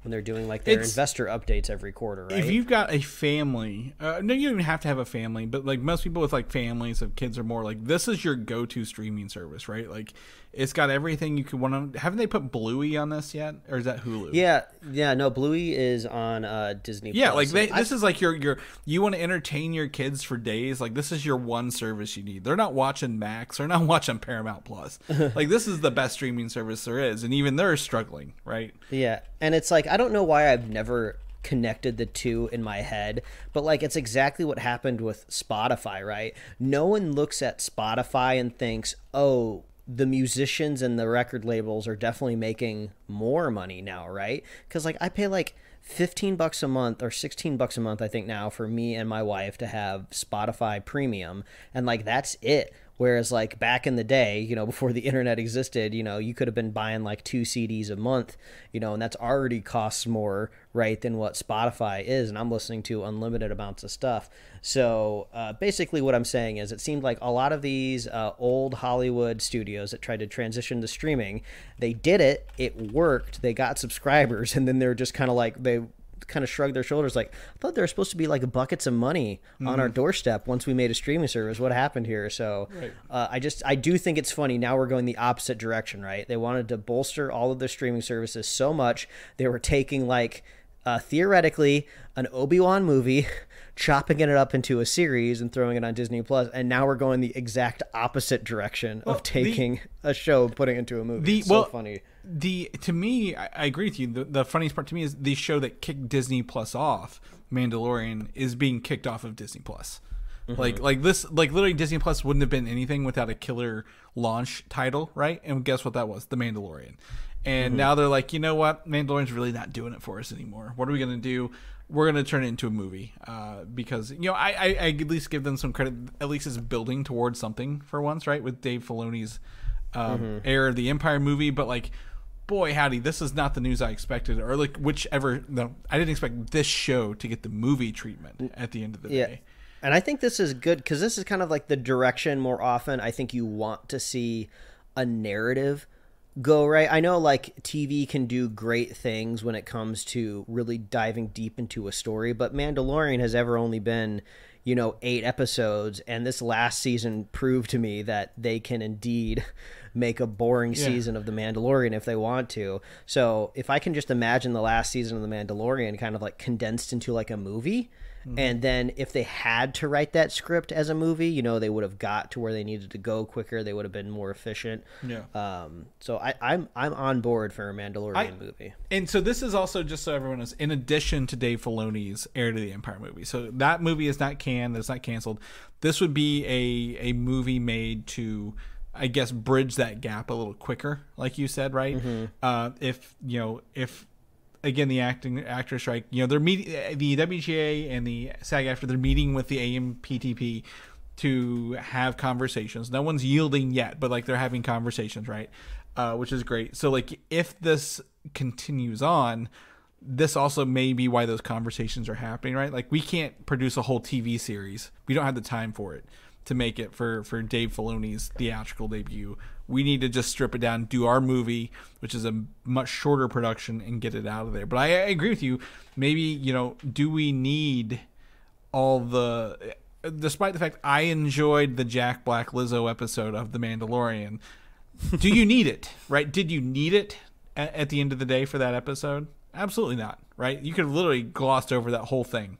like their investor updates every quarter, right?
If you've got a family, no, you don't even have to have a family, but like most people with like families of kids or more, like this is your go-to streaming service, right? Like it's got everything you could want to. Haven't they put Bluey on this yet, or is that Hulu?
Yeah, no, Bluey is on Disney.
Yeah, Plus. Like this is like your you want to entertain your kids for days. Like this is your one service you need. They're not watching Max. They're not watching Paramount Plus. Like this is the best streaming service there is, and even they're struggling, right?
Yeah, and it's like I don't know why I've never connected the two in my head. But like, it's exactly what happened with Spotify, right? No one looks at Spotify and thinks, oh, the musicians and the record labels are definitely making more money now, right? Because like, I pay like $15 a month or $16 a month, I think now, for me and my wife to have Spotify Premium, and like, that's it. Whereas like back in the day, you know, before the internet existed, you know, you could have been buying like 2 CDs a month, you know, and that's already costs more, right, than what Spotify is. And I'm listening to unlimited amounts of stuff. So basically what I'm saying is, it seemed like a lot of these old Hollywood studios that tried to transition to streaming, they did it, it worked, they got subscribers, and then they're just kind of like, they kind of shrugged their shoulders like, I thought there were supposed to be like buckets of money on our doorstep once we made a streaming service. What happened here? So I do think it's funny. Now we're going the opposite direction, right? They wanted to bolster all of their streaming services so much. They were taking like theoretically an Obi-Wan movie, chopping it up into a series and throwing it on Disney Plus, and now we're going the exact opposite direction of taking a show and putting it into a movie. It's so funny.
To me, I agree with you. The funniest part to me is the show that kicked Disney Plus off, Mandalorian, is being kicked off of Disney Plus. Like literally Disney Plus wouldn't have been anything without a killer launch title, right? And guess what that was? The Mandalorian. And now they're like, you know what? Mandalorian's really not doing it for us anymore. What are we going to do? We're going to turn it into a movie because, you know, I at least give them some credit. At least it's building towards something for once, right? With Dave Filoni's Heir of the Empire movie. But like, boy, howdy, this is not the news I expected. Or like whichever. No, I didn't expect this show to get the movie treatment at the end of the day.
And I think this is good because this is kind of like the direction more often I think you want to see a narrative go, right? I know like TV can do great things when it comes to really diving deep into a story, but Mandalorian has ever only been, you know, 8 episodes, and this last season proved to me that they can indeed make a boring season of The Mandalorian if they want to. So if I can just imagine the last season of The Mandalorian kind of like condensed into like a movie, and then if they had to write that script as a movie, you know, they would have got to where they needed to go quicker. They would have been more efficient. So I'm on board for a Mandalorian movie.
And so this is also, just so everyone knows, in addition to Dave Filoni's Heir to the Empire movie. So that movie is not canned. It's not canceled. This would be a movie made to, I guess, bridge that gap a little quicker, like you said, right? If again, the actor strike, you know, they're meeting, the WGA and the SAG-AFTRA, they're meeting with the AMPTP to have conversations. No one's yielding yet, but like they're having conversations, right? Which is great. So like, if this continues on, this also may be why those conversations are happening, right? Like, we can't produce a whole TV series. We don't have the time for it to make it for Dave Filoni's theatrical debut. We need to just strip it down, do our movie, which is a much shorter production, and get it out of there. But I agree with you. Maybe, you know, do we need all the... Despite the fact I enjoyed the Jack Black Lizzo episode of The Mandalorian, do you need it, right? Did you need it at the end of the day for that episode? Absolutely not, right? You could have literally glossed over that whole thing.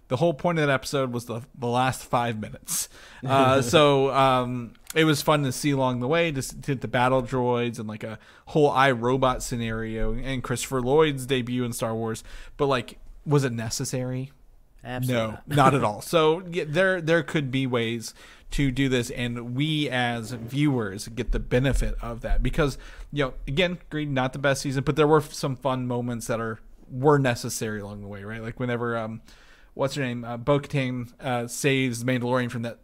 The whole point of that episode was the last 5 minutes. So it was fun to see along the way, to the battle droids and like a whole iRobot scenario and Christopher Lloyd's debut in Star Wars. But like, was it necessary?
Absolutely.
No, not at all. So yeah, there could be ways to do this, and we as viewers get the benefit of that because, you know, again, agreed, not the best season, but there were some fun moments that were necessary along the way, right? Like whenever what's her name, Bo-Katan saves Mandalorian from that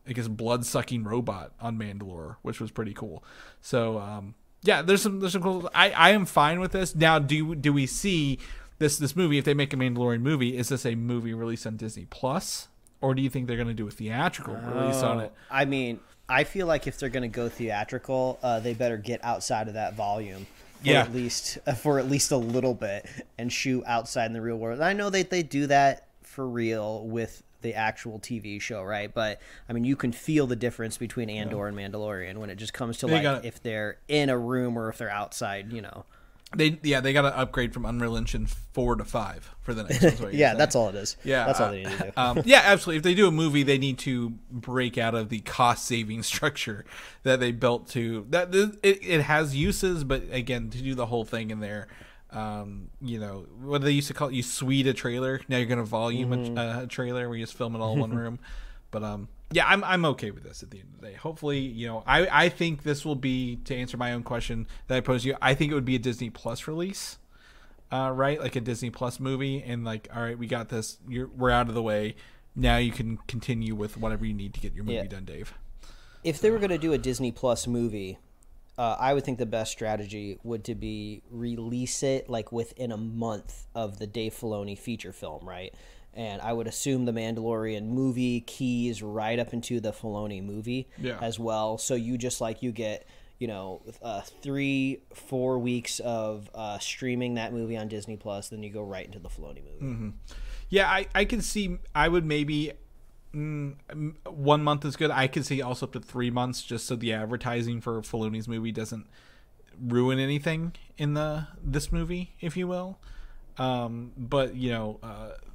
I guess blood-sucking robot on Mandalore, which was pretty cool. So yeah, there's some cool. I am fine with this. Now, do we see this movie, if they make a Mandalorian movie, is this a movie released on Disney Plus, or do you think they're going to do a theatrical release on it?
I mean, I feel like if they're going to go theatrical, they better get outside of that volume. For at least a little bit, and shoot outside in the real world. I know they do that for real with the actual TV show, right? But I mean, you can feel the difference between Andor and Mandalorian when it just comes to if they're in a room or if they're outside, you know.
They got to upgrade from Unreal Engine 4 to 5 for the next one.
Yeah, that's all it is. Yeah, that's all they need to do.
Yeah, absolutely. If they do a movie, they need to break out of the cost-saving structure that they built to. That it has uses, but again, to do the whole thing in there, You know, what they used to call it, you suite a trailer. Now you're going to volume a trailer where you just film it all in one room. But yeah, I'm okay with this at the end of the day. Hopefully, you know, I think this will be, to answer my own question that I posed to you, I think it would be a Disney Plus release, right? Like a Disney Plus movie, and like, all right, we got this. We're out of the way. Now you can continue with whatever you need to get your movie done, Dave.
If they were going to do a Disney Plus movie, I would think the best strategy would to be release it like within a month of the Dave Filoni feature film, right? And I would assume the Mandalorian movie keys right up into the Filoni movie as well. So you just like, you get, you know, 3-4 weeks of streaming that movie on Disney Plus, then you go right into the Filoni movie.
Yeah, I can see, I would maybe 1 month is good. I could see also up to 3 months, just so the advertising for Filoni's movie doesn't ruin anything in this movie, if you will. But you know,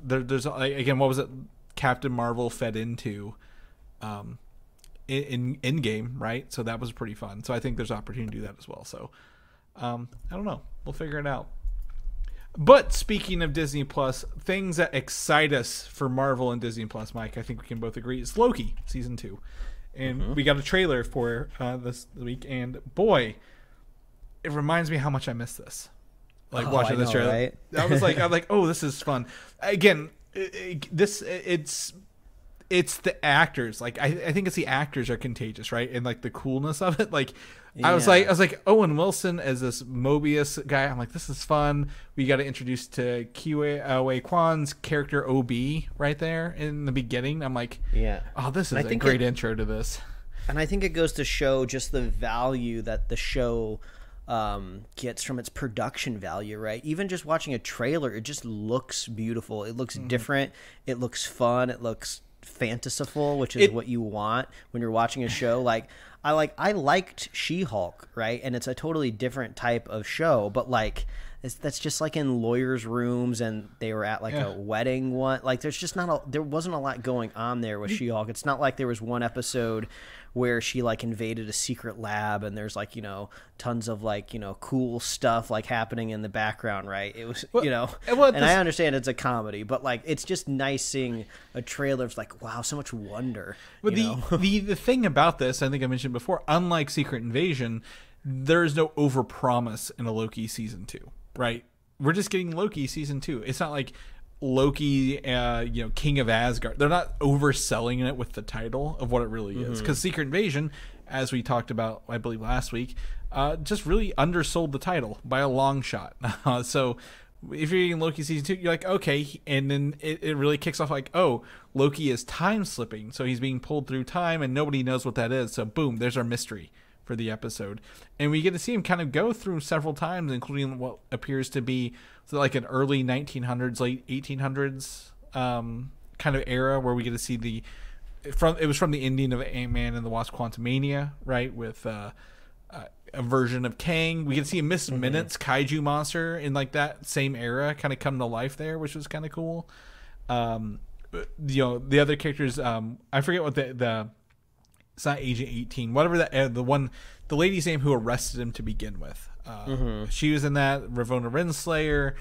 there's again, what was it? Captain Marvel fed into in Endgame, right? So that was pretty fun. So I think there's opportunity to do that as well. So I don't know. We'll figure it out. But speaking of Disney Plus, things that excite us for Marvel and Disney Plus, Mike, I think we can both agree, is Loki season 2, and we got a trailer for this week, and boy, it reminds me how much I missed this. Like watching this trailer, right? I'm like, oh, this is fun. Again, it's the actors. Like I think it's the actors are contagious, right? And like the coolness of it. Like I was like Owen Wilson as this Mobius guy. I'm like, this is fun. We got to introduce to Kiwi Kwan's character OB right there in the beginning. I'm like, oh, this is a great intro to this.
And I think it goes to show just the value that the show gets from its production value, right? Even just watching a trailer, it just looks beautiful. It looks different. It looks fun. It looks fantastical, which is what you want when you're watching a show. Like I liked She-Hulk, right? And it's a totally different type of show, but like that's just like in lawyers' rooms, and they were at like a wedding one. Like there wasn't a lot going on there with She-Hulk. It's not like there was one episode where she like invaded a secret lab and there's like, you know, tons of like, you know, cool stuff like happening in the background, right? It was, you know, and I understand it's a comedy, but like it's just nice seeing a trailer. It's like, wow, so much wonder.
But the thing about this, I think I mentioned before, unlike Secret Invasion, there is no overpromise in a Loki season 2, right? We're just getting Loki season 2. It's not like Loki, you know, King of Asgard. They're not overselling it with the title of what it really is. Because Secret Invasion, as we talked about, I believe last week, just really undersold the title by a long shot. So if you're getting Loki season 2, you're like, okay, and then it really kicks off like, oh, Loki is time slipping, so he's being pulled through time, and nobody knows what that is. So boom, there's our mystery for the episode, and we get to see him kind of go through several times, including what appears to be like an early 1900s, late 1800s kind of era, where we get to see it was from the ending of Ant-Man and the Wasp: Quantumania, right, with a version of Kang. We get to see a Miss Minutes kaiju monster in like that same era kind of come to life there, which was kind of cool. You know, the other characters, I forget what the it's not Agent 18, whatever that the lady's name who arrested him to begin with. She was in that. Ravonna Renslayer,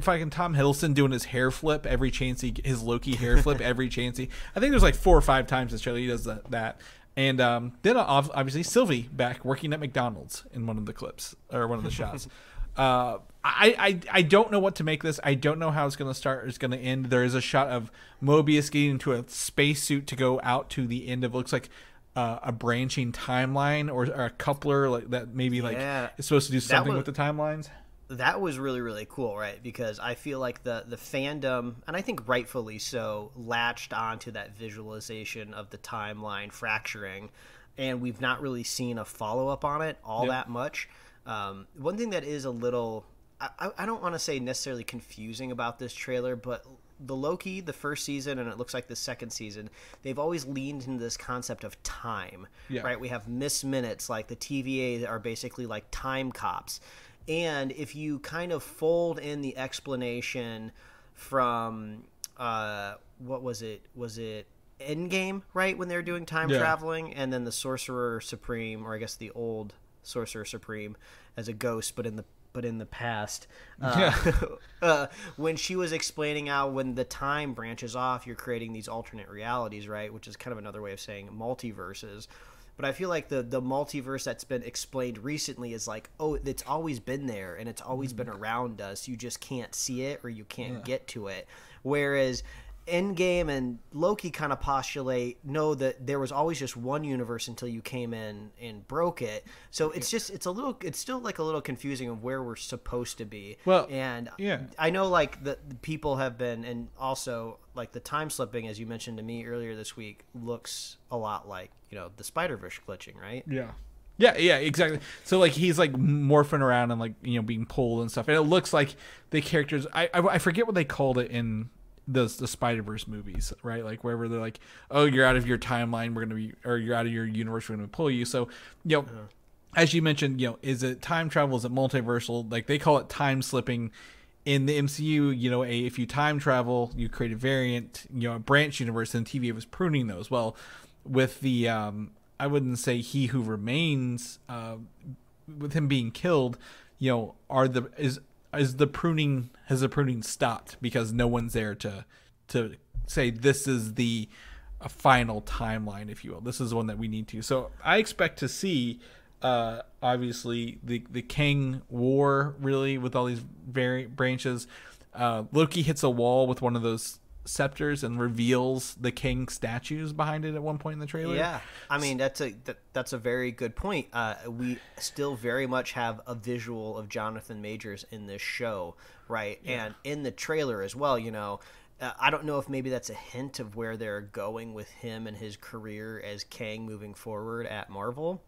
fucking Tom Hiddleston doing his hair flip every chance his Loki hair flip every chance I think there's like 4 or 5 times this trailer he does that. And then obviously Sylvie back working at McDonald's in one of the clips or one of the shots. I don't know what to make this. I don't know how it's going to start or it's going to end. There is a shot of Mobius getting into a spacesuit to go out to the end of, looks like a branching timeline or a coupler like that, maybe like it's supposed to do something with the timelines.
That was really, really cool, right? Because I feel like the fandom, and I think rightfully so, latched onto that visualization of the timeline fracturing, and we've not really seen a follow-up on it all that much. One thing that is a little, I don't want to say necessarily confusing about this trailer, but the Loki, the first season, and it looks like the second season, they've always leaned into this concept of time, right? We have Miss Minutes, like the TVA are basically like time cops. And if you kind of fold in the explanation from, what was it? Was it Endgame, right? When they were doing time traveling, and then the Sorcerer Supreme, or I guess the old Sorcerer Supreme as a ghost, but in the but in the past.
Yeah.
When she was explaining how when the time branches off, you're creating these alternate realities, right? Which is kind of another way of saying multiverses. But I feel like the multiverse that's been explained recently is like, oh, it's always been there and it's always been around us. You just can't see it or you can't get to it. Whereas Endgame and Loki kind of postulate, no, that there was always just one universe until you came in and broke it. So it's still like a little confusing of where we're supposed to be.
Well,
and
yeah.
I know like the people have been, and also like the time slipping, as you mentioned to me earlier this week, looks a lot like, the Spider-Verse glitching, right?
Yeah, exactly. So like he's like morphing around and like being pulled and stuff, and it looks like the characters. I forget what they called it in the Spider-Verse movies, right? Like wherever they're like, oh, you're out of your timeline, or you're out of your universe, we're gonna pull you. So as you mentioned, is it time travel? Is it multiversal? Like they call it time slipping. In the MCU, if you time travel, you create a variant, a branch universe, and TV was pruning those. Well, with the I wouldn't say He Who Remains, with him being killed, has the pruning stopped because no one's there to say this is the final timeline, if you will. This is the one that we need to. So I expect to see obviously the Kang War, really, with all these branches. Loki hits a wall with one of those scepters and reveals the Kang statues behind it at one point in the trailer.
Yeah, I mean that's a very good point. We still very much have a visual of Jonathan Majors in this show, right? Yeah. And in the trailer as well. I don't know if maybe that's a hint of where they're going with him and his career as Kang moving forward at Marvel.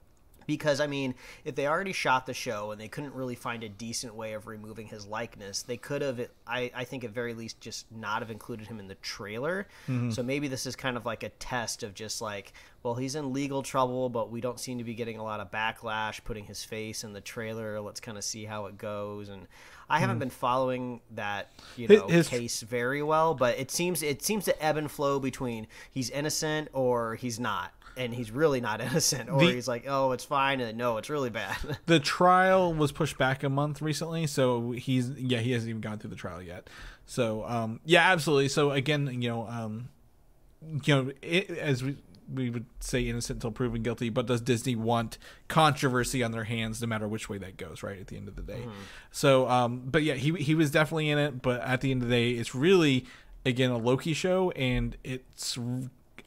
Because, I mean, if they already shot the show and they couldn't really find a decent way of removing his likeness, they could have, I think at very least, just not have included him in the trailer. Mm-hmm. So maybe this is kind of like a test of just like, well, he's in legal trouble, but we don't seem to be getting a lot of backlash putting his face in the trailer. Let's kind of see how it goes. And I haven't been following that, case very well, but it seems to ebb and flow between he's innocent or he's not. And he's really not innocent, or he's like, oh, it's fine, and no, it's really bad.
The trial was pushed back a month recently, so he hasn't even gone through the trial yet. So absolutely. So again, as we would say, innocent until proven guilty. But does Disney want controversy on their hands, no matter which way that goes? Right at the end of the day. Mm-hmm. So, but yeah, he was definitely in it. But at the end of the day, it's really again a Loki show, and it's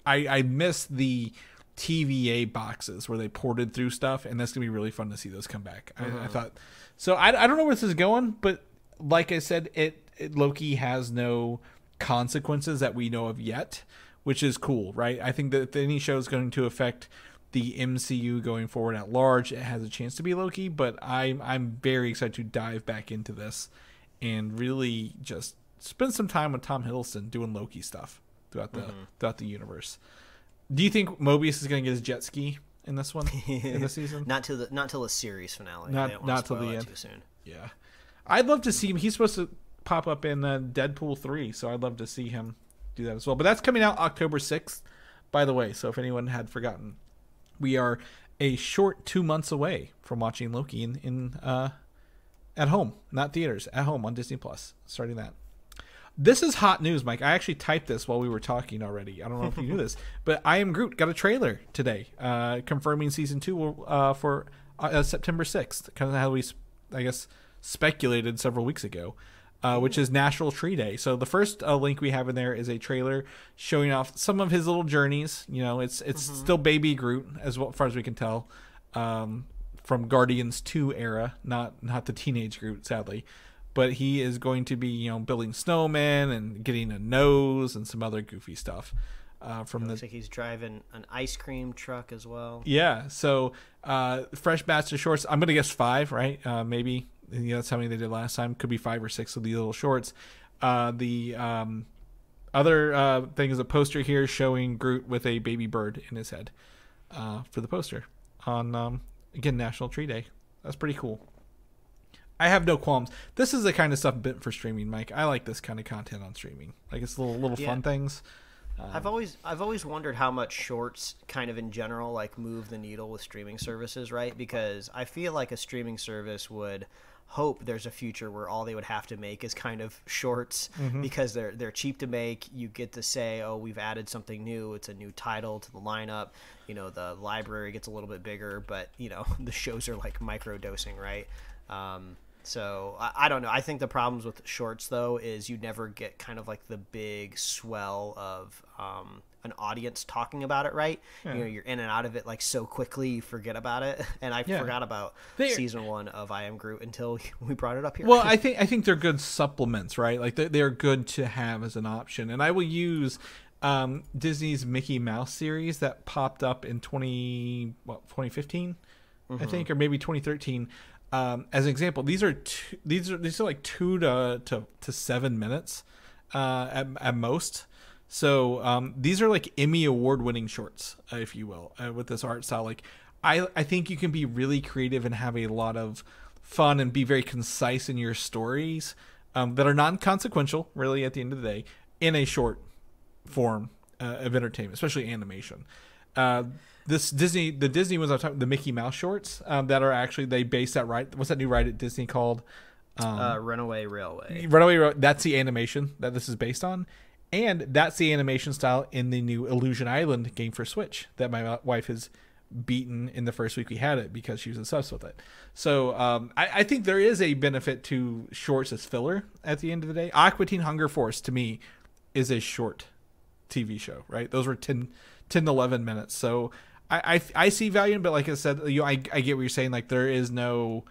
I miss the TVA boxes where they ported through stuff, and that's gonna be really fun to see those come back. I thought so. I don't know where this is going, but like I said, Loki has no consequences that we know of yet, which is cool, right? I think that if any show is going to affect the MCU going forward at large, it has a chance to be Loki. But I'm very excited to dive back into this and really just spend some time with Tom Hiddleston doing Loki stuff throughout the universe. Do you think Mobius is going to get his jet ski in this one in the season?
Not till the series finale.
Not till the end.
Too soon.
Yeah, I'd love to see him. He's supposed to pop up in Deadpool 3, so I'd love to see him do that as well. But that's coming out October 6th, by the way. So if anyone had forgotten, we are a short 2 months away from watching Loki in at home, not theaters, at home on Disney Plus. Starting that. This is hot news, Mike. I actually typed this while we were talking already. I don't know if you knew this, but I Am Groot got a trailer today, confirming season 2 for September 6th. Kind of how we, I guess, speculated several weeks ago, which is National Tree Day. So the first link we have in there is a trailer showing off some of his little journeys. It's still baby Groot as far as we can tell, from Guardians 2 era, not the teenage Groot, sadly. But he is going to be, building snowmen and getting a nose and some other goofy stuff. Looks
like he's driving an ice cream truck as well.
Yeah. So fresh batch of shorts. I'm gonna guess 5, right? Maybe that's how many they did last time. Could be 5 or 6 of these little shorts. The other thing is a poster here showing Groot with a baby bird in his head for the poster on again National Tree Day. That's pretty cool. I have no qualms. This is the kind of stuff bit for streaming, Mike. I like this kind of content on streaming. Like it's little fun things.
I've always wondered how much shorts kind of in general like move the needle with streaming services, right? Because I feel like a streaming service would hope there's a future where all they would have to make is kind of shorts, because they're cheap to make. You get to say, oh, we've added something new, it's a new title to the lineup, you know, the library gets a little bit bigger, but you know, the shows are like micro dosing, right? So I don't know. I think the problems with shorts though is you never get kind of like the big swell of an audience talking about it, right? You know, you're in and out of it like so quickly you forget about it. And I forgot about season 1 of I Am Groot until we brought it up here.
Well, I think they're good supplements, right? Like they're good to have as an option. And I will use Disney's Mickey Mouse series that popped up in 2015, I think, or maybe 2013. As an example, these are like 2 to 7 minutes at most. So these are like Emmy award winning shorts, if you will, with this art style. Like I think you can be really creative and have a lot of fun and be very concise in your stories that are non-consequential, really, at the end of the day, in a short form of entertainment, especially animation. The Disney ones I'm talking, the Mickey Mouse shorts that are actually, they base that ride. What's that new ride at Disney called?
Runaway Railway.
That's the animation that this is based on, and that's the animation style in the new Illusion Island game for Switch that my wife has beaten in the first week we had it because she was obsessed with it. So I think there is a benefit to shorts as filler at the end of the day. Aqua Teen Hunger Force to me is a short TV show, right? Those were 10 to 11 minutes. So I see value in it, but like I said, you know, I get what you're saying. Like there is no,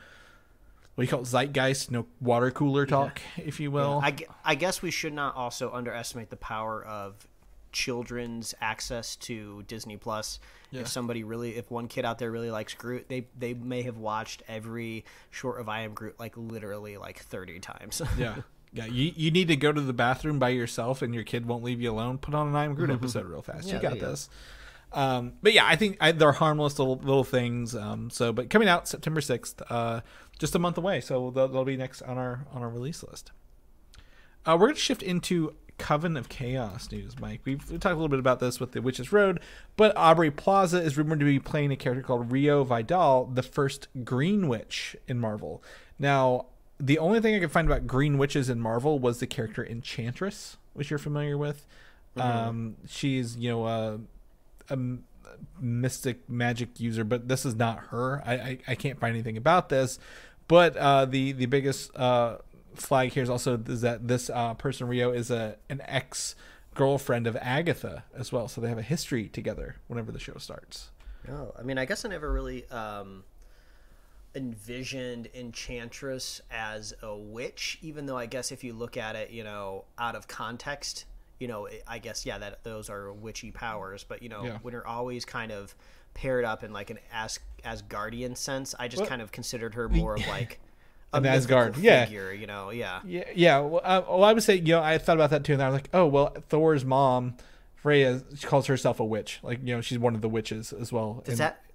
what do you call it, zeitgeist, no water cooler talk, if you will.
Yeah. I guess we should not also underestimate the power of children's access to Disney Plus. Yeah. If one kid out there really likes Groot, they may have watched every short of I Am Groot like literally like 30 times. Yeah.
Yeah, you need to go to the bathroom by yourself and your kid won't leave you alone. Put on an I Am Groot episode real fast. You got this. But yeah, I think they're harmless little things. But coming out September 6th, just a month away. So they'll be next on our release list. We're going to shift into Coven of Chaos news, Mike. We've talked a little bit about this with the Witch's Road, but Aubrey Plaza is rumored to be playing a character called Rio Vidal, the first Green Witch in Marvel. Now, the only thing I could find about Green Witches in Marvel was the character Enchantress, which you're familiar with. She's, you know, a mystic magic user, but this is not her. I can't find anything about this. But the biggest flag here is also that this person, Rio, is an ex-girlfriend of Agatha as well. So they have a history together whenever the show starts.
Oh, I mean, I guess I never really envisioned Enchantress as a witch, even though I guess if you look at it, you know, out of context, you know, I guess, yeah, that those are witchy powers. But, you know, when you're always kind of paired up in like an Asgardian sense, I just kind of considered her more of like a
Asgard
figure, you know,
Well, I would say, you know, I thought about that too, and I was like, oh, well, Thor's mom, Freya, she calls herself a witch. Like, you know, she's one of the witches as well.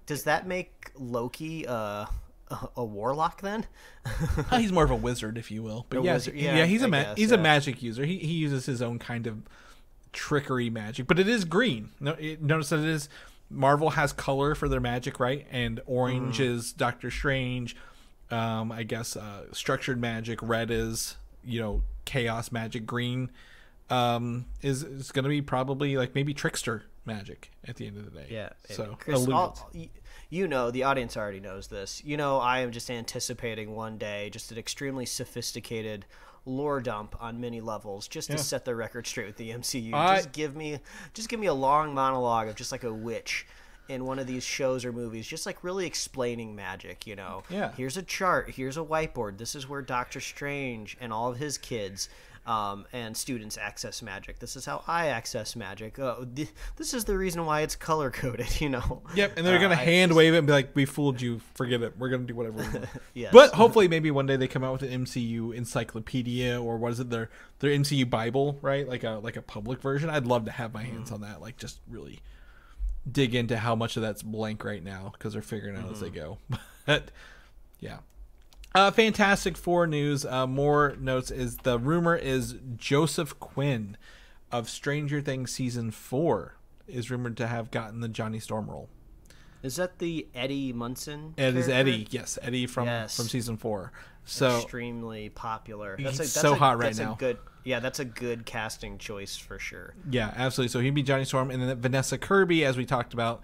Does that make Loki a warlock then?
He's more of a wizard, if you will. But he's a magic user. He uses his own kind of trickery magic, but it is green. Notice that it is. Marvel has color for their magic, right? And orange is Doctor Strange. I guess structured magic. Red is, you know, chaos magic. Green is going to be probably like maybe trickster magic at the end of the day.
Yeah.
So
Chris, you know, the audience already knows this. You know, I am just anticipating one day just an extremely sophisticated lore dump on many levels just to set the record straight with the MCU. Just give me a long monologue of just like a witch in one of these shows or movies, just like really explaining magic, you know. Yeah. Here's a chart, here's a whiteboard. This is where Doctor Strange and all of his kids and students access magic. This is how I access magic. This is the reason why it's color coded, you know.
Yep, and they're gonna hand wave it and be like, "We fooled you. Forget it. We're gonna do whatever we want."
Yes.
But hopefully, maybe one day they come out with an MCU encyclopedia, or what is it? Their MCU Bible, right? Like a public version. I'd love to have my hands on that. Like, just really dig into how much of that's blank right now because they're figuring out as they go. But yeah. Fantastic Four news. More notes is the rumor is Joseph Quinn of Stranger Things season 4 is rumored to have gotten the Johnny Storm role.
Is that the Eddie Munson?
It is Eddie. Yes, Eddie from season 4. So
extremely popular.
That's so hot right now.
That's a good casting choice for sure.
Yeah, absolutely. So he'd be Johnny Storm, and then Vanessa Kirby, as we talked about,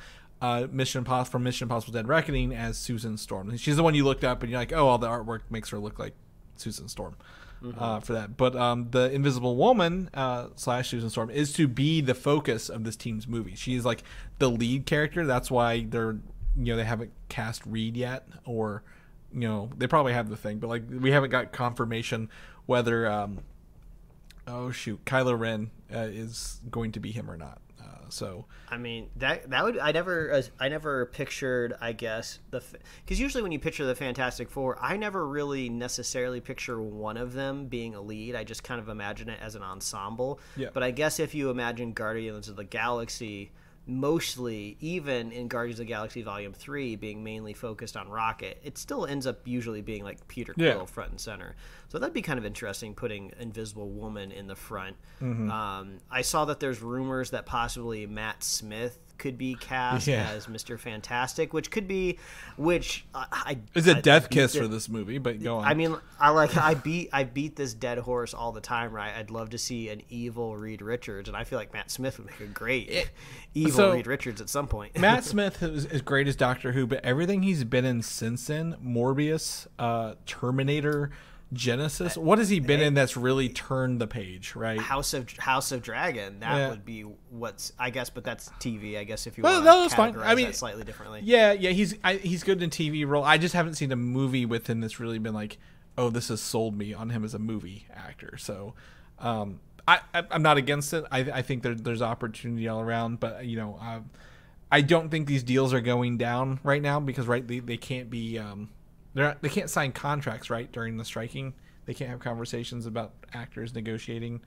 Mission Impossible Dead Reckoning as Susan Storm. She's the one you looked up, and you're like, oh, all the artwork makes her look like Susan Storm. For that. But the Invisible Woman / Susan Storm is to be the focus of this team's movie. She's like the lead character. That's why they haven't cast Reed yet, or they probably have the thing, but like we haven't got confirmation whether Kylo Ren is going to be him or not. So
I mean that would I never pictured, I guess, because usually when you picture the Fantastic Four, I never really necessarily picture one of them being a lead. I just kind of imagine it as an ensemble. Yeah. But I guess if you imagine Guardians of the Galaxy, mostly, even in Guardians of the Galaxy Volume 3 being mainly focused on Rocket, it still ends up usually being like Peter Quill front and center. So that'd be kind of interesting, putting Invisible Woman in the front. I saw that there's rumors that possibly Matt Smith could be cast as Mr. Fantastic, which could be, it's
a death kiss for this movie, but go on.
I mean, I beat this dead horse all the time, right? I'd love to see an evil Reed Richards, and I feel like Matt Smith would make a great evil Reed Richards at some point.
Matt Smith is great as Doctor Who, but everything he's been in since then, Morbius, Terminator, Genesis, what has he been in that's really turned the page, right?
House of Dragon, that would be I guess, but that's TV, I guess, if you
want
to
categorize
fine. I mean, that slightly differently.
Yeah, he's good in TV role. I just haven't seen a movie with him that's really been like, oh, this has sold me on him as a movie actor. So I'm not against it. I think there's opportunity all around, but I don't think these deals are going down right now because they can't be they can't sign contracts right during the striking. They can't have conversations about actors negotiating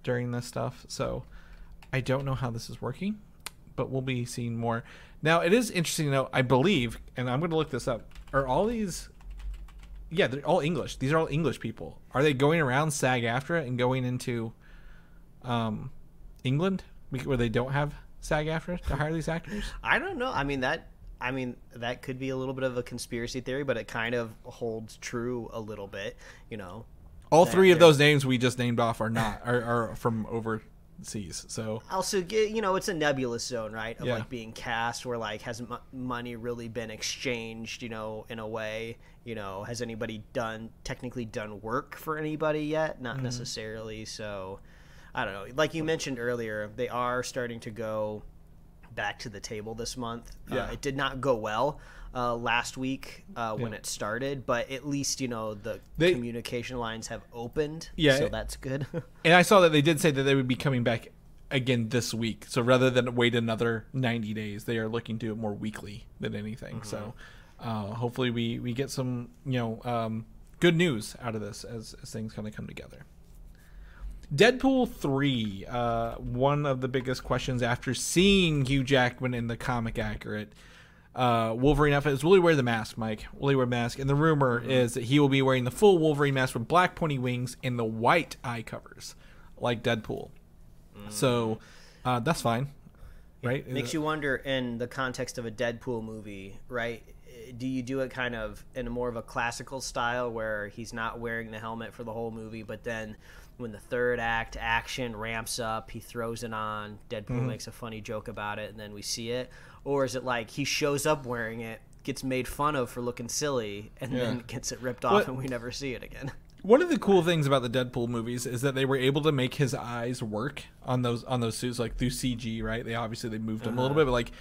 during this stuff. So I don't know how this is working, but we'll be seeing more. Now it is interesting to know, I believe, and I'm going to look this up, are all these, they're all English. These are all English people. Are they going around SAG-AFTRA and going into England where they don't have SAG-AFTRA to hire these actors?
I don't know. I mean, that could be a little bit of a conspiracy theory, but it kind of holds true a little bit,
All three of those names we just named off are from overseas. So
also, it's a nebulous zone, right? Of like being cast, where like has money really been exchanged, in a way? Has anybody technically done work for anybody yet? Not necessarily. So I don't know. Like you mentioned earlier, they are starting to go back to the table this month. It did not go well last week when it started, but at least the communication lines have opened, so that's good.
And I saw that they did say that they would be coming back again this week, so rather than wait another 90 days, they are looking to do it more weekly than anything. So hopefully we get some good news out of this as things kind of come together. Deadpool 3, one of the biggest questions after seeing Hugh Jackman in the comic accurate Wolverine outfit is, will he wear the mask, Mike? Will he wear a mask? And the rumor is that he will be wearing the full Wolverine mask with black pointy wings and the white eye covers, like Deadpool. So that's fine, right?
It makes you wonder, in the context of a Deadpool movie, right? Do you do it kind of in a more of a classical style where he's not wearing the helmet for the whole movie, but then when the third act action ramps up, he throws it on, Deadpool makes a funny joke about it, and then we see it? Or is it like he shows up wearing it, gets made fun of for looking silly, and then gets it ripped off and we never see it again?
One of the cool things about the Deadpool movies is that they were able to make his eyes work on those suits, like through CG, right? They moved them a little bit, but like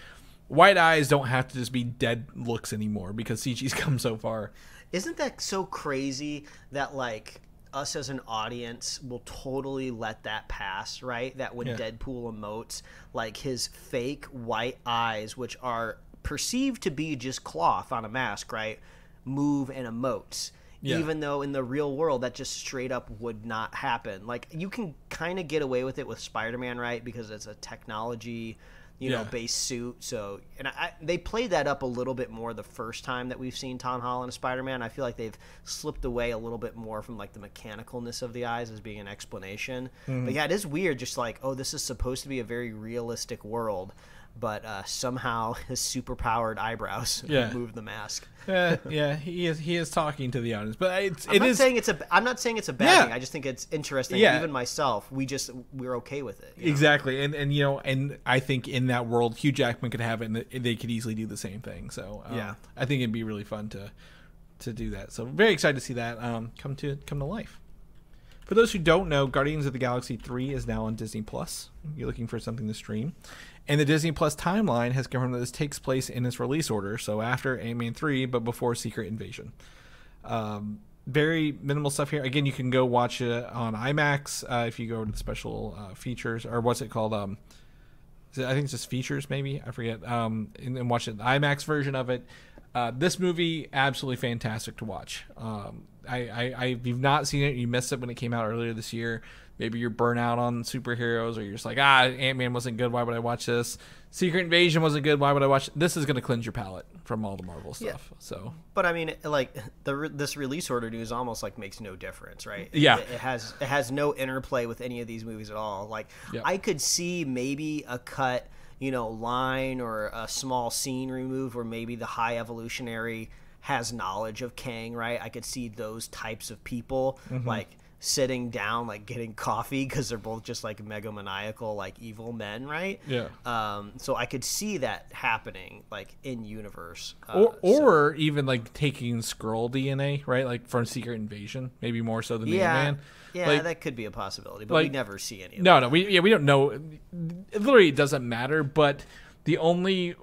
white eyes don't have to just be dead looks anymore because CG's come so far.
Isn't that so crazy that like us as an audience will totally let that pass, right? That when Deadpool emotes, like his fake white eyes, which are perceived to be just cloth on a mask, right, move and emotes. Even though in the real world that just straight up would not happen. Like you can kind of get away with it with Spider-Man, right? Because it's a technology base suit. So, and they played that up a little bit more the first time that we've seen Tom Holland as Spider-Man. I feel like they've slipped away a little bit more from like the mechanicalness of the eyes as being an explanation. But yeah, it is weird. Just like, oh, this is supposed to be a very realistic world, but somehow his super-powered eyebrows remove the mask.
Yeah, he is talking to the audience, but
I'm not saying it's a bad thing. I just think it's interesting. Yeah. Even myself, we're okay with it.
Exactly, and I think in that world, Hugh Jackman could have it, and they could easily do the same thing. So I think it'd be really fun to do that. So very excited to see that come to life. For those who don't know, Guardians of the Galaxy 3 is now on Disney Plus. You're looking for something to stream. And the Disney Plus timeline has confirmed that this takes place in its release order, so after Ant-Man 3, but before Secret Invasion. Very minimal stuff here. Again, you can go watch it on IMAX if you go to the special features, or what's it called? I think it's just features, maybe. I forget. And watch it, the IMAX version of it. This movie, absolutely fantastic to watch. If you've not seen it, you missed it when it came out earlier this year. Maybe you're burnt out on superheroes, or you're just like, Ant-Man wasn't good, why would I watch this? Secret Invasion wasn't good, why would I watch this? Is going to cleanse your palate from all the Marvel stuff. Yeah. So,
but I mean, like this release order news almost like makes no difference, right?
Yeah,
it has no interplay with any of these movies at all. Like, I could see maybe a cut, line or a small scene removed, where maybe the High Evolutionary has knowledge of Kang, right? I could see those types of people like sitting down, like getting coffee, because they're both just like megalomaniacal, like evil men, right?
Yeah.
So I could see that happening, like in universe,
or even like taking Skrull DNA, right? Like from Secret Invasion, maybe more so than Ant-Man.
Yeah,
like,
that could be a possibility, but we never see any of
that.
No,
we don't know. It literally doesn't matter, but the only,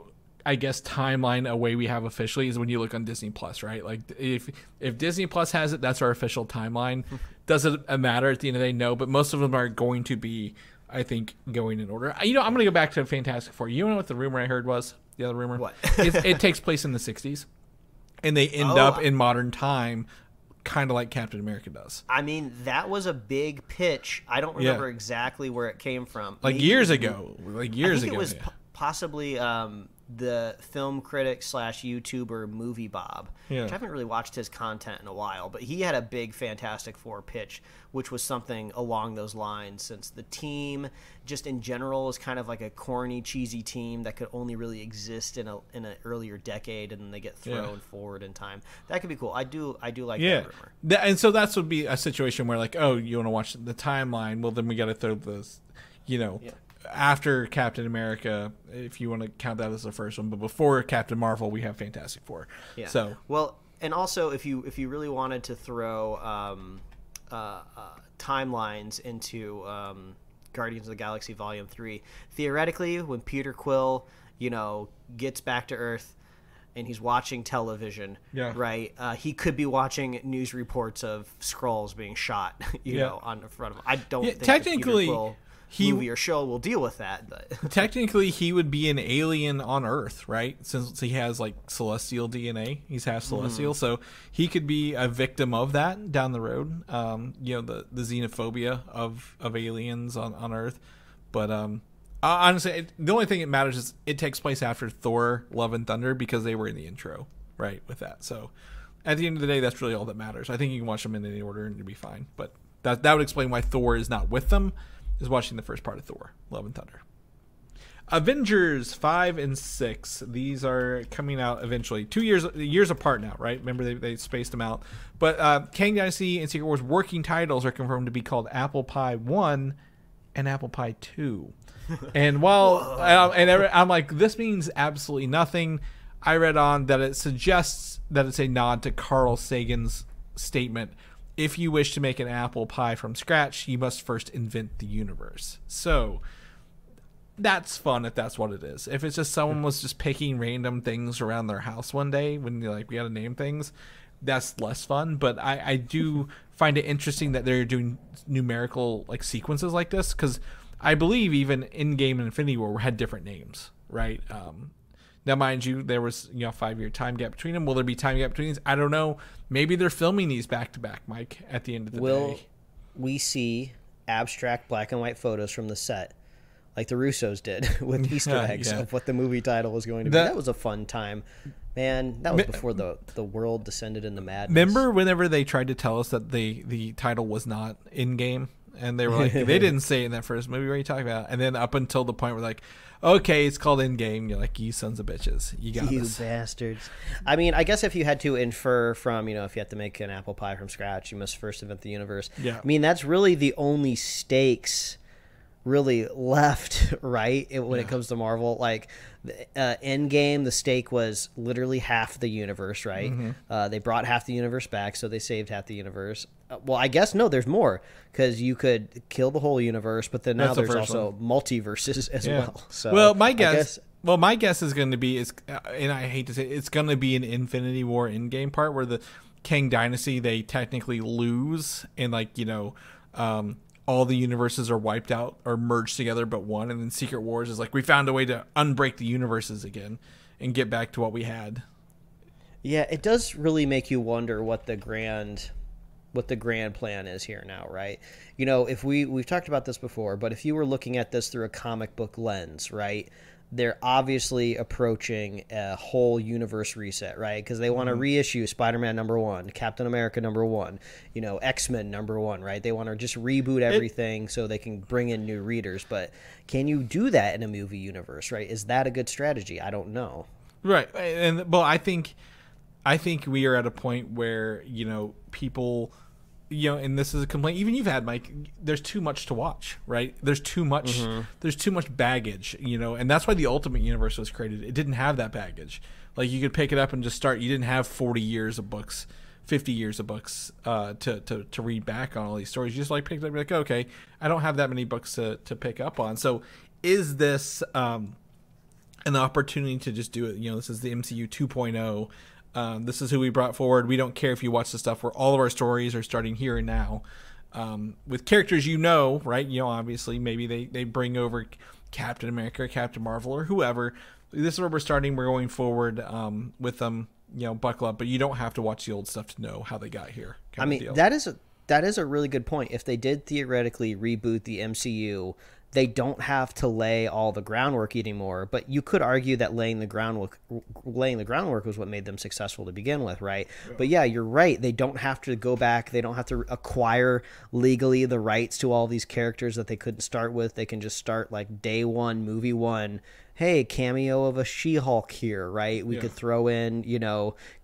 I guess, timeline away we have officially is when you look on Disney Plus, right? Like if Disney Plus has it, that's our official timeline. Does it matter at the end of the day? No, but most of them are going to be, I think, going in order. I'm going to go back to Fantastic Four. You know what the rumor I heard was? The other rumor?
What?
It takes place in the 60s, and they end up in modern time, kind of like Captain America does.
I mean, that was a big pitch. I don't remember exactly where it came from.
Like years ago. I think it
was possibly the film critic / YouTuber Movie Bob, which I haven't really watched his content in a while, but he had a big Fantastic Four pitch, which was something along those lines, since the team just in general is kind of like a corny, cheesy team that could only really exist in an earlier decade, and then they get thrown forward in time. That could be cool. I do like that rumor.
And so that would be a situation where, like, oh, you want to watch the timeline? Well, then we got to throw this, after Captain America, if you want to count that as the first one, but before Captain Marvel, we have Fantastic Four.
Yeah.
So,
well, and also if you really wanted to throw timelines into Guardians of the Galaxy Volume 3, theoretically, when Peter Quill, gets back to Earth and he's watching television, right? He could be watching news reports of Skrulls being shot, on the front of him. I don't think
technically
Peter Quill movie or show will deal with that, but
technically he would be an alien on Earth, right? Since he has like celestial DNA, he's half celestial, so he could be a victim of that down the road. The xenophobia of aliens on Earth. But honestly, the only thing that matters is it takes place after Thor: Love and Thunder, because they were in the intro, right, with that. So at the end of the day, that's really all that matters. I think you can watch them in any order and you'll be fine. But that would explain why Thor is not with them. Is watching the first part of Thor: Love and Thunder. Avengers 5 and 6. These are coming out eventually. 2 years apart now, right? Remember they spaced them out. But Kang Dynasty and Secret Wars working titles are confirmed to be called Apple Pie 1 and Apple Pie 2. And while I'm like, this means absolutely nothing, I read on that it suggests that it's a nod to Carl Sagan's statement, if you wish to make an apple pie from scratch, you must first invent the universe. So that's fun if that's what it is. If it's just someone was just picking random things around their house one day when you're like, we got to name things, that's less fun. But I do find it interesting that they're doing numerical like sequences like this, because I believe even Endgame and Infinity War had different names, right? Now, mind you, there was a 5-year time gap between them. Will there be time gap between these? I don't know. Maybe they're filming these back to back, Mike. At the end of the day,
will we see abstract black and white photos from the set like the Russos did with Easter eggs of what the movie title was going to be. That was a fun time. Man, that was before the world descended into madness.
Remember whenever they tried to tell us that the title was not in game? And they were like, they didn't say it in that first movie. What are you talking about? And then up until the point where like, okay, it's called in game. You're like, you sons of bitches, you got this.
Bastards. I mean, I guess if you had to infer from, if you had to make an apple pie from scratch, you must first invent the universe.
Yeah.
I mean, that's really the only stakes really left, right? When it comes to Marvel, like Endgame, the stake was literally half the universe, right? They brought half the universe back, so they saved half the universe. Well, I guess no, there's more, because you could kill the whole universe, but then now there's also multiverses as well. So
well, my guess is going to be and I hate to say it's going to be an Infinity War Endgame part where the Kang Dynasty, they technically lose, and like all the universes are wiped out or merged together but one, and then Secret Wars is like, we found a way to unbreak the universes again and get back to what we had.
Yeah, it does really make you wonder what the grand plan is here now, right? If we've talked about this before, but if you were looking at this through a comic book lens, right, they're obviously approaching a whole universe reset, right? Because they want to reissue Spider-Man #1, Captain America #1, X-Men #1, right? They want to just reboot everything so they can bring in new readers. But can you do that in a movie universe, right? Is that a good strategy? I don't know.
Right, and well, I think we are at a point where people. And this is a complaint even you've had, Mike. There's too much to watch, right? There's too much. There's too much baggage, and that's why the Ultimate Universe was created. It didn't have that baggage. Like, you could pick it up and just start. You didn't have 40 years of books, 50 years of books to read back on all these stories. You just picked it up and be like, okay, I don't have that many books to pick up on. So, is this an opportunity to just do it? This is the MCU 2.0. This is who we brought forward. We don't care if you watch the stuff where all of our stories are starting here and now. With characters right? Obviously, maybe they bring over Captain America or Captain Marvel or whoever. This is where we're starting. We're going forward with them, buckle up. But you don't have to watch the old stuff to know how they got here.
I mean, that is a really good point. If they did theoretically reboot the MCU, they don't have to lay all the groundwork anymore, but you could argue that laying the groundwork was what made them successful to begin with, right? Yeah. But yeah, you're right. They don't have to go back. They don't have to acquire legally the rights to all these characters that they couldn't start with. They can just start like day one, movie one. Hey, cameo of a She-Hulk here, right? We could throw in,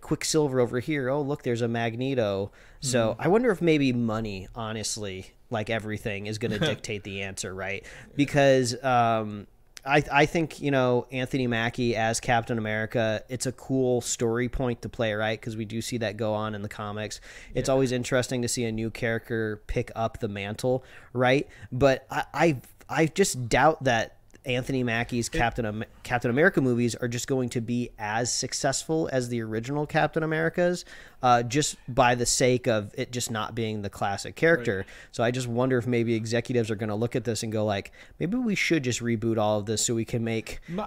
Quicksilver over here. Oh, look, there's a Magneto. So I wonder if maybe money, honestly, like everything, is going to dictate the answer, right? Because I think, Anthony Mackie as Captain America, it's a cool story point to play, right? Because we do see that go on in the comics. It's always interesting to see a new character pick up the mantle, right? But I just doubt that Anthony Mackie's Captain America movies are just going to be as successful as the original Captain America's, just by the sake of it just not being the classic character. Right. So I just wonder if maybe executives are going to look at this and go like, maybe we should just reboot all of this so we can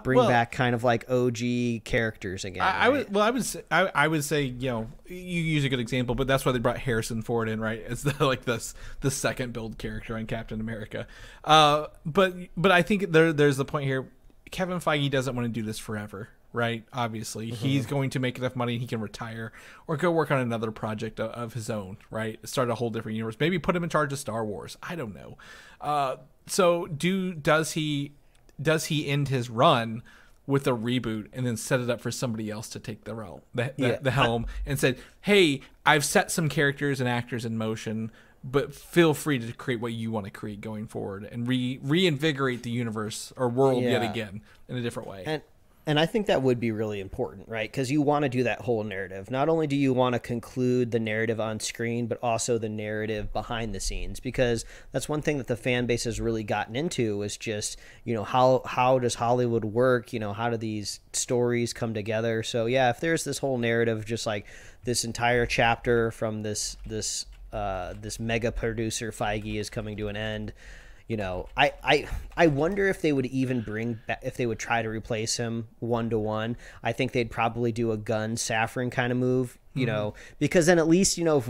bring back kind of like OG characters again. I would say you use a good example, but that's why they brought Harrison Ford in, right? As the second build character on Captain America. But I think there's the point here. Kevin Feige doesn't want to do this forever, right? Obviously, he's going to make enough money and he can retire or go work on another project of his own, right? Start a whole different universe. Maybe put him in charge of Star Wars. I don't know. So does he end his run with a reboot and then set it up for somebody else to take the helm and said, hey, I've set some characters and actors in motion, but feel free to create what you want to create going forward and reinvigorate the universe or world yet again in a different way. And I think that would be really important, right? Because you want to do that whole narrative. Not only do you want to conclude the narrative on screen, but also the narrative behind the scenes. Because that's one thing that the fan base has really gotten into is just, how does Hollywood work? How do these stories come together? So yeah, if there's this whole narrative, just like this entire chapter from this mega producer Feige is coming to an end, You know, I wonder if they would even if they would try to replace him 1-to-1. I think they'd probably do a Gunn Safran kind of move, you know, because then at least, you know,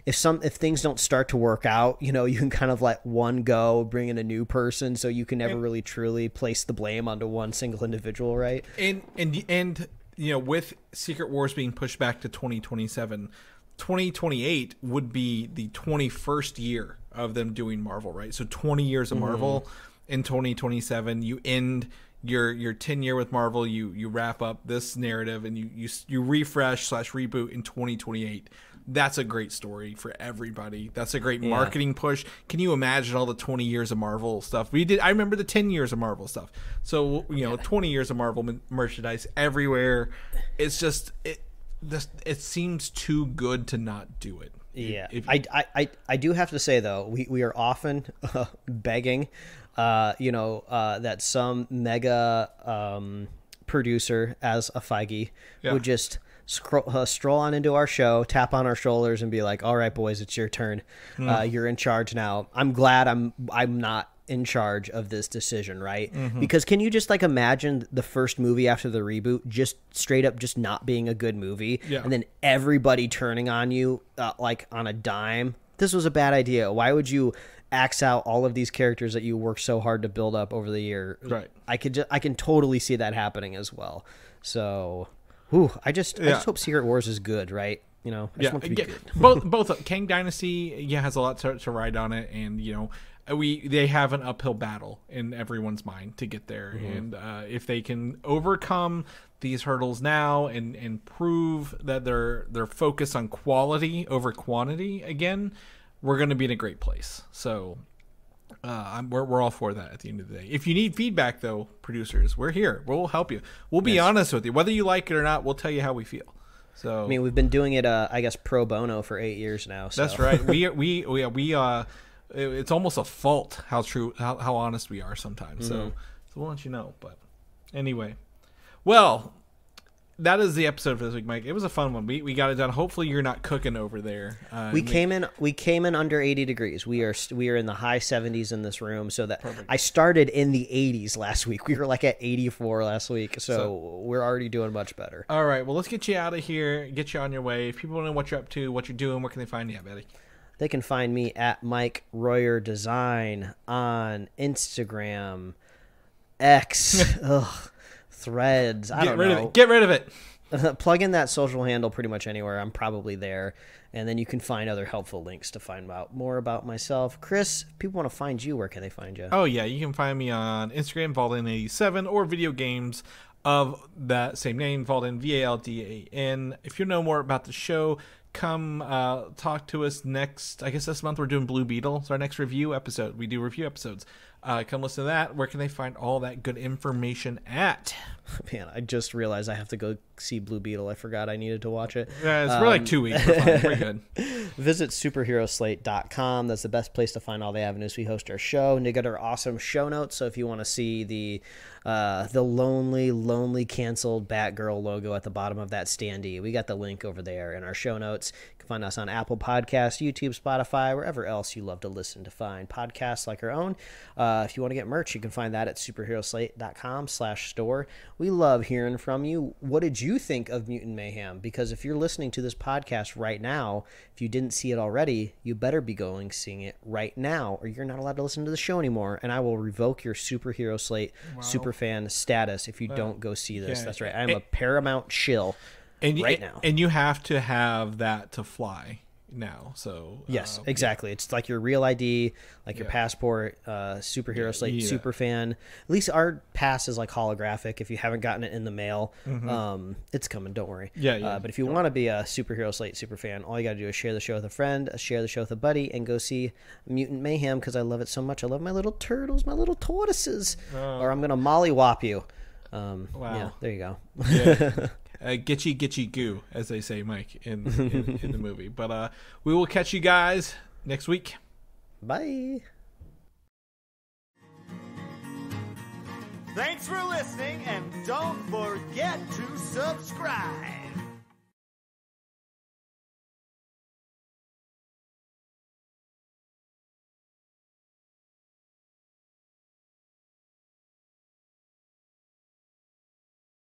if things don't start to work out, you know, you can kind of let one go, bring in a new person, so you can never really truly place the blame onto one single individual, right?
And you know, with Secret Wars being pushed back to 2027, 2028 would be the 21st year of them doing Marvel, right? So 20 years of Marvel in 2027. You end your 10 year with Marvel. You wrap up this narrative, and you refresh / reboot in 2028. That's a great story for everybody. That's a great marketing push. Can you imagine all the 20 years of Marvel stuff we did? I remember the 10 years of Marvel stuff. So, you know, 20 years of Marvel merchandise everywhere. It's just it seems too good to not do it.
Yeah, I do have to say though, we are often begging, you know, that some mega producer as a Feige would just stroll on into our show, tap on our shoulders, and be like, "All right, boys, it's your turn. You're in charge now." I'm glad I'm not in charge of this decision, right? Because can you just like imagine the first movie after the reboot just straight up just not being a good movie, and then everybody turning on you like on a dime? This was a bad idea. Why would you axe out all of these characters that you worked so hard to build up over the year?
Right. I
can totally see that happening as well. So, I just hope Secret Wars is good, right? You know, I just want it to be good.
both Kang Dynasty has a lot to ride on it, and you know, they have an uphill battle in everyone's mind to get there, and if they can overcome these hurdles now and prove that they're focused on quality over quantity again, we're going to be in a great place. So we're all for that at the end of the day. If you need feedback though, producers, we're here. We'll help you. We'll be honest with you, whether you like it or not. We'll tell you how we feel. So
I mean, we've been doing it I guess pro bono for 8 years now, so.
That's right. we it's almost a fault how honest we are sometimes. So we'll let you know. But anyway, well, that is the episode for this week, Mike. It was a fun one. We got it done. Hopefully, you're not cooking over there.
We came in under 80 degrees. We are in the high 70s in this room. So that perfect. I started in the 80s last week. We were like at 84 last week. So we're already doing much better.
All right. Well, let's get you out of here. Get you on your way. If people want to know what you're up to, what you're doing, where can they find you at, Betty?
They can find me at Mike Royer Design on Instagram, X, Threads. I don't know.
Get rid of it.
Plug in that social handle pretty much anywhere. I'm probably there. And then you can find other helpful links to find out more about myself. Chris, if people want to find you, where can they find you?
Oh, yeah. You can find me on Instagram, Valdan87, or video games of that same name, Valdan, Valdan. If you know more about the show, come talk to us next. I guess this month we're doing Blue Beetle. It's our next review episode. We do review episodes. Come listen to that. Where can they find all that good information at?
Man, I just realized I have to go see Blue Beetle. I forgot I needed to watch it.
Yeah, it's for like 2 weeks. We're fine. We're good.
Visit superheroslate.com. That's the best place to find all the avenues we host our show. And they got our awesome show notes. So if you want to see the lonely canceled Batgirl logo at the bottom of that standee, we got the link over there in our show notes. You can find us on Apple Podcasts, YouTube, Spotify, wherever else you love to listen to find podcasts like our own. If you want to get merch, you can find that at superheroslate.com/store. We love hearing from you. What did you think of Mutant Mayhem? Because if you're listening to this podcast right now, if you didn't see it already, you better be going seeing it right now, or you're not allowed to listen to the show anymore, and I will revoke your Superhero Slate superfan status if you don't go see this. That's right. I'm a Paramount shill right now.
And you have to have that to fly now. So
yes, exactly. It's like your real ID, like your passport, Superhero Slate superfan. At least our pass is like holographic. If you haven't gotten it in the mail, it's coming. Don't worry. But if you want to be a Superhero Slate superfan, all you got to do is share the show with a friend, share the show with a buddy, and go see Mutant Mayhem because I love it so much. I love my little turtles, my little tortoises, or I'm gonna mollywop you. Wow. Yeah, there you go.
Yeah. Gitchy goo, as they say, Mike, in the movie. But we will catch you guys next week.
Bye.
Thanks for listening, and don't forget to subscribe.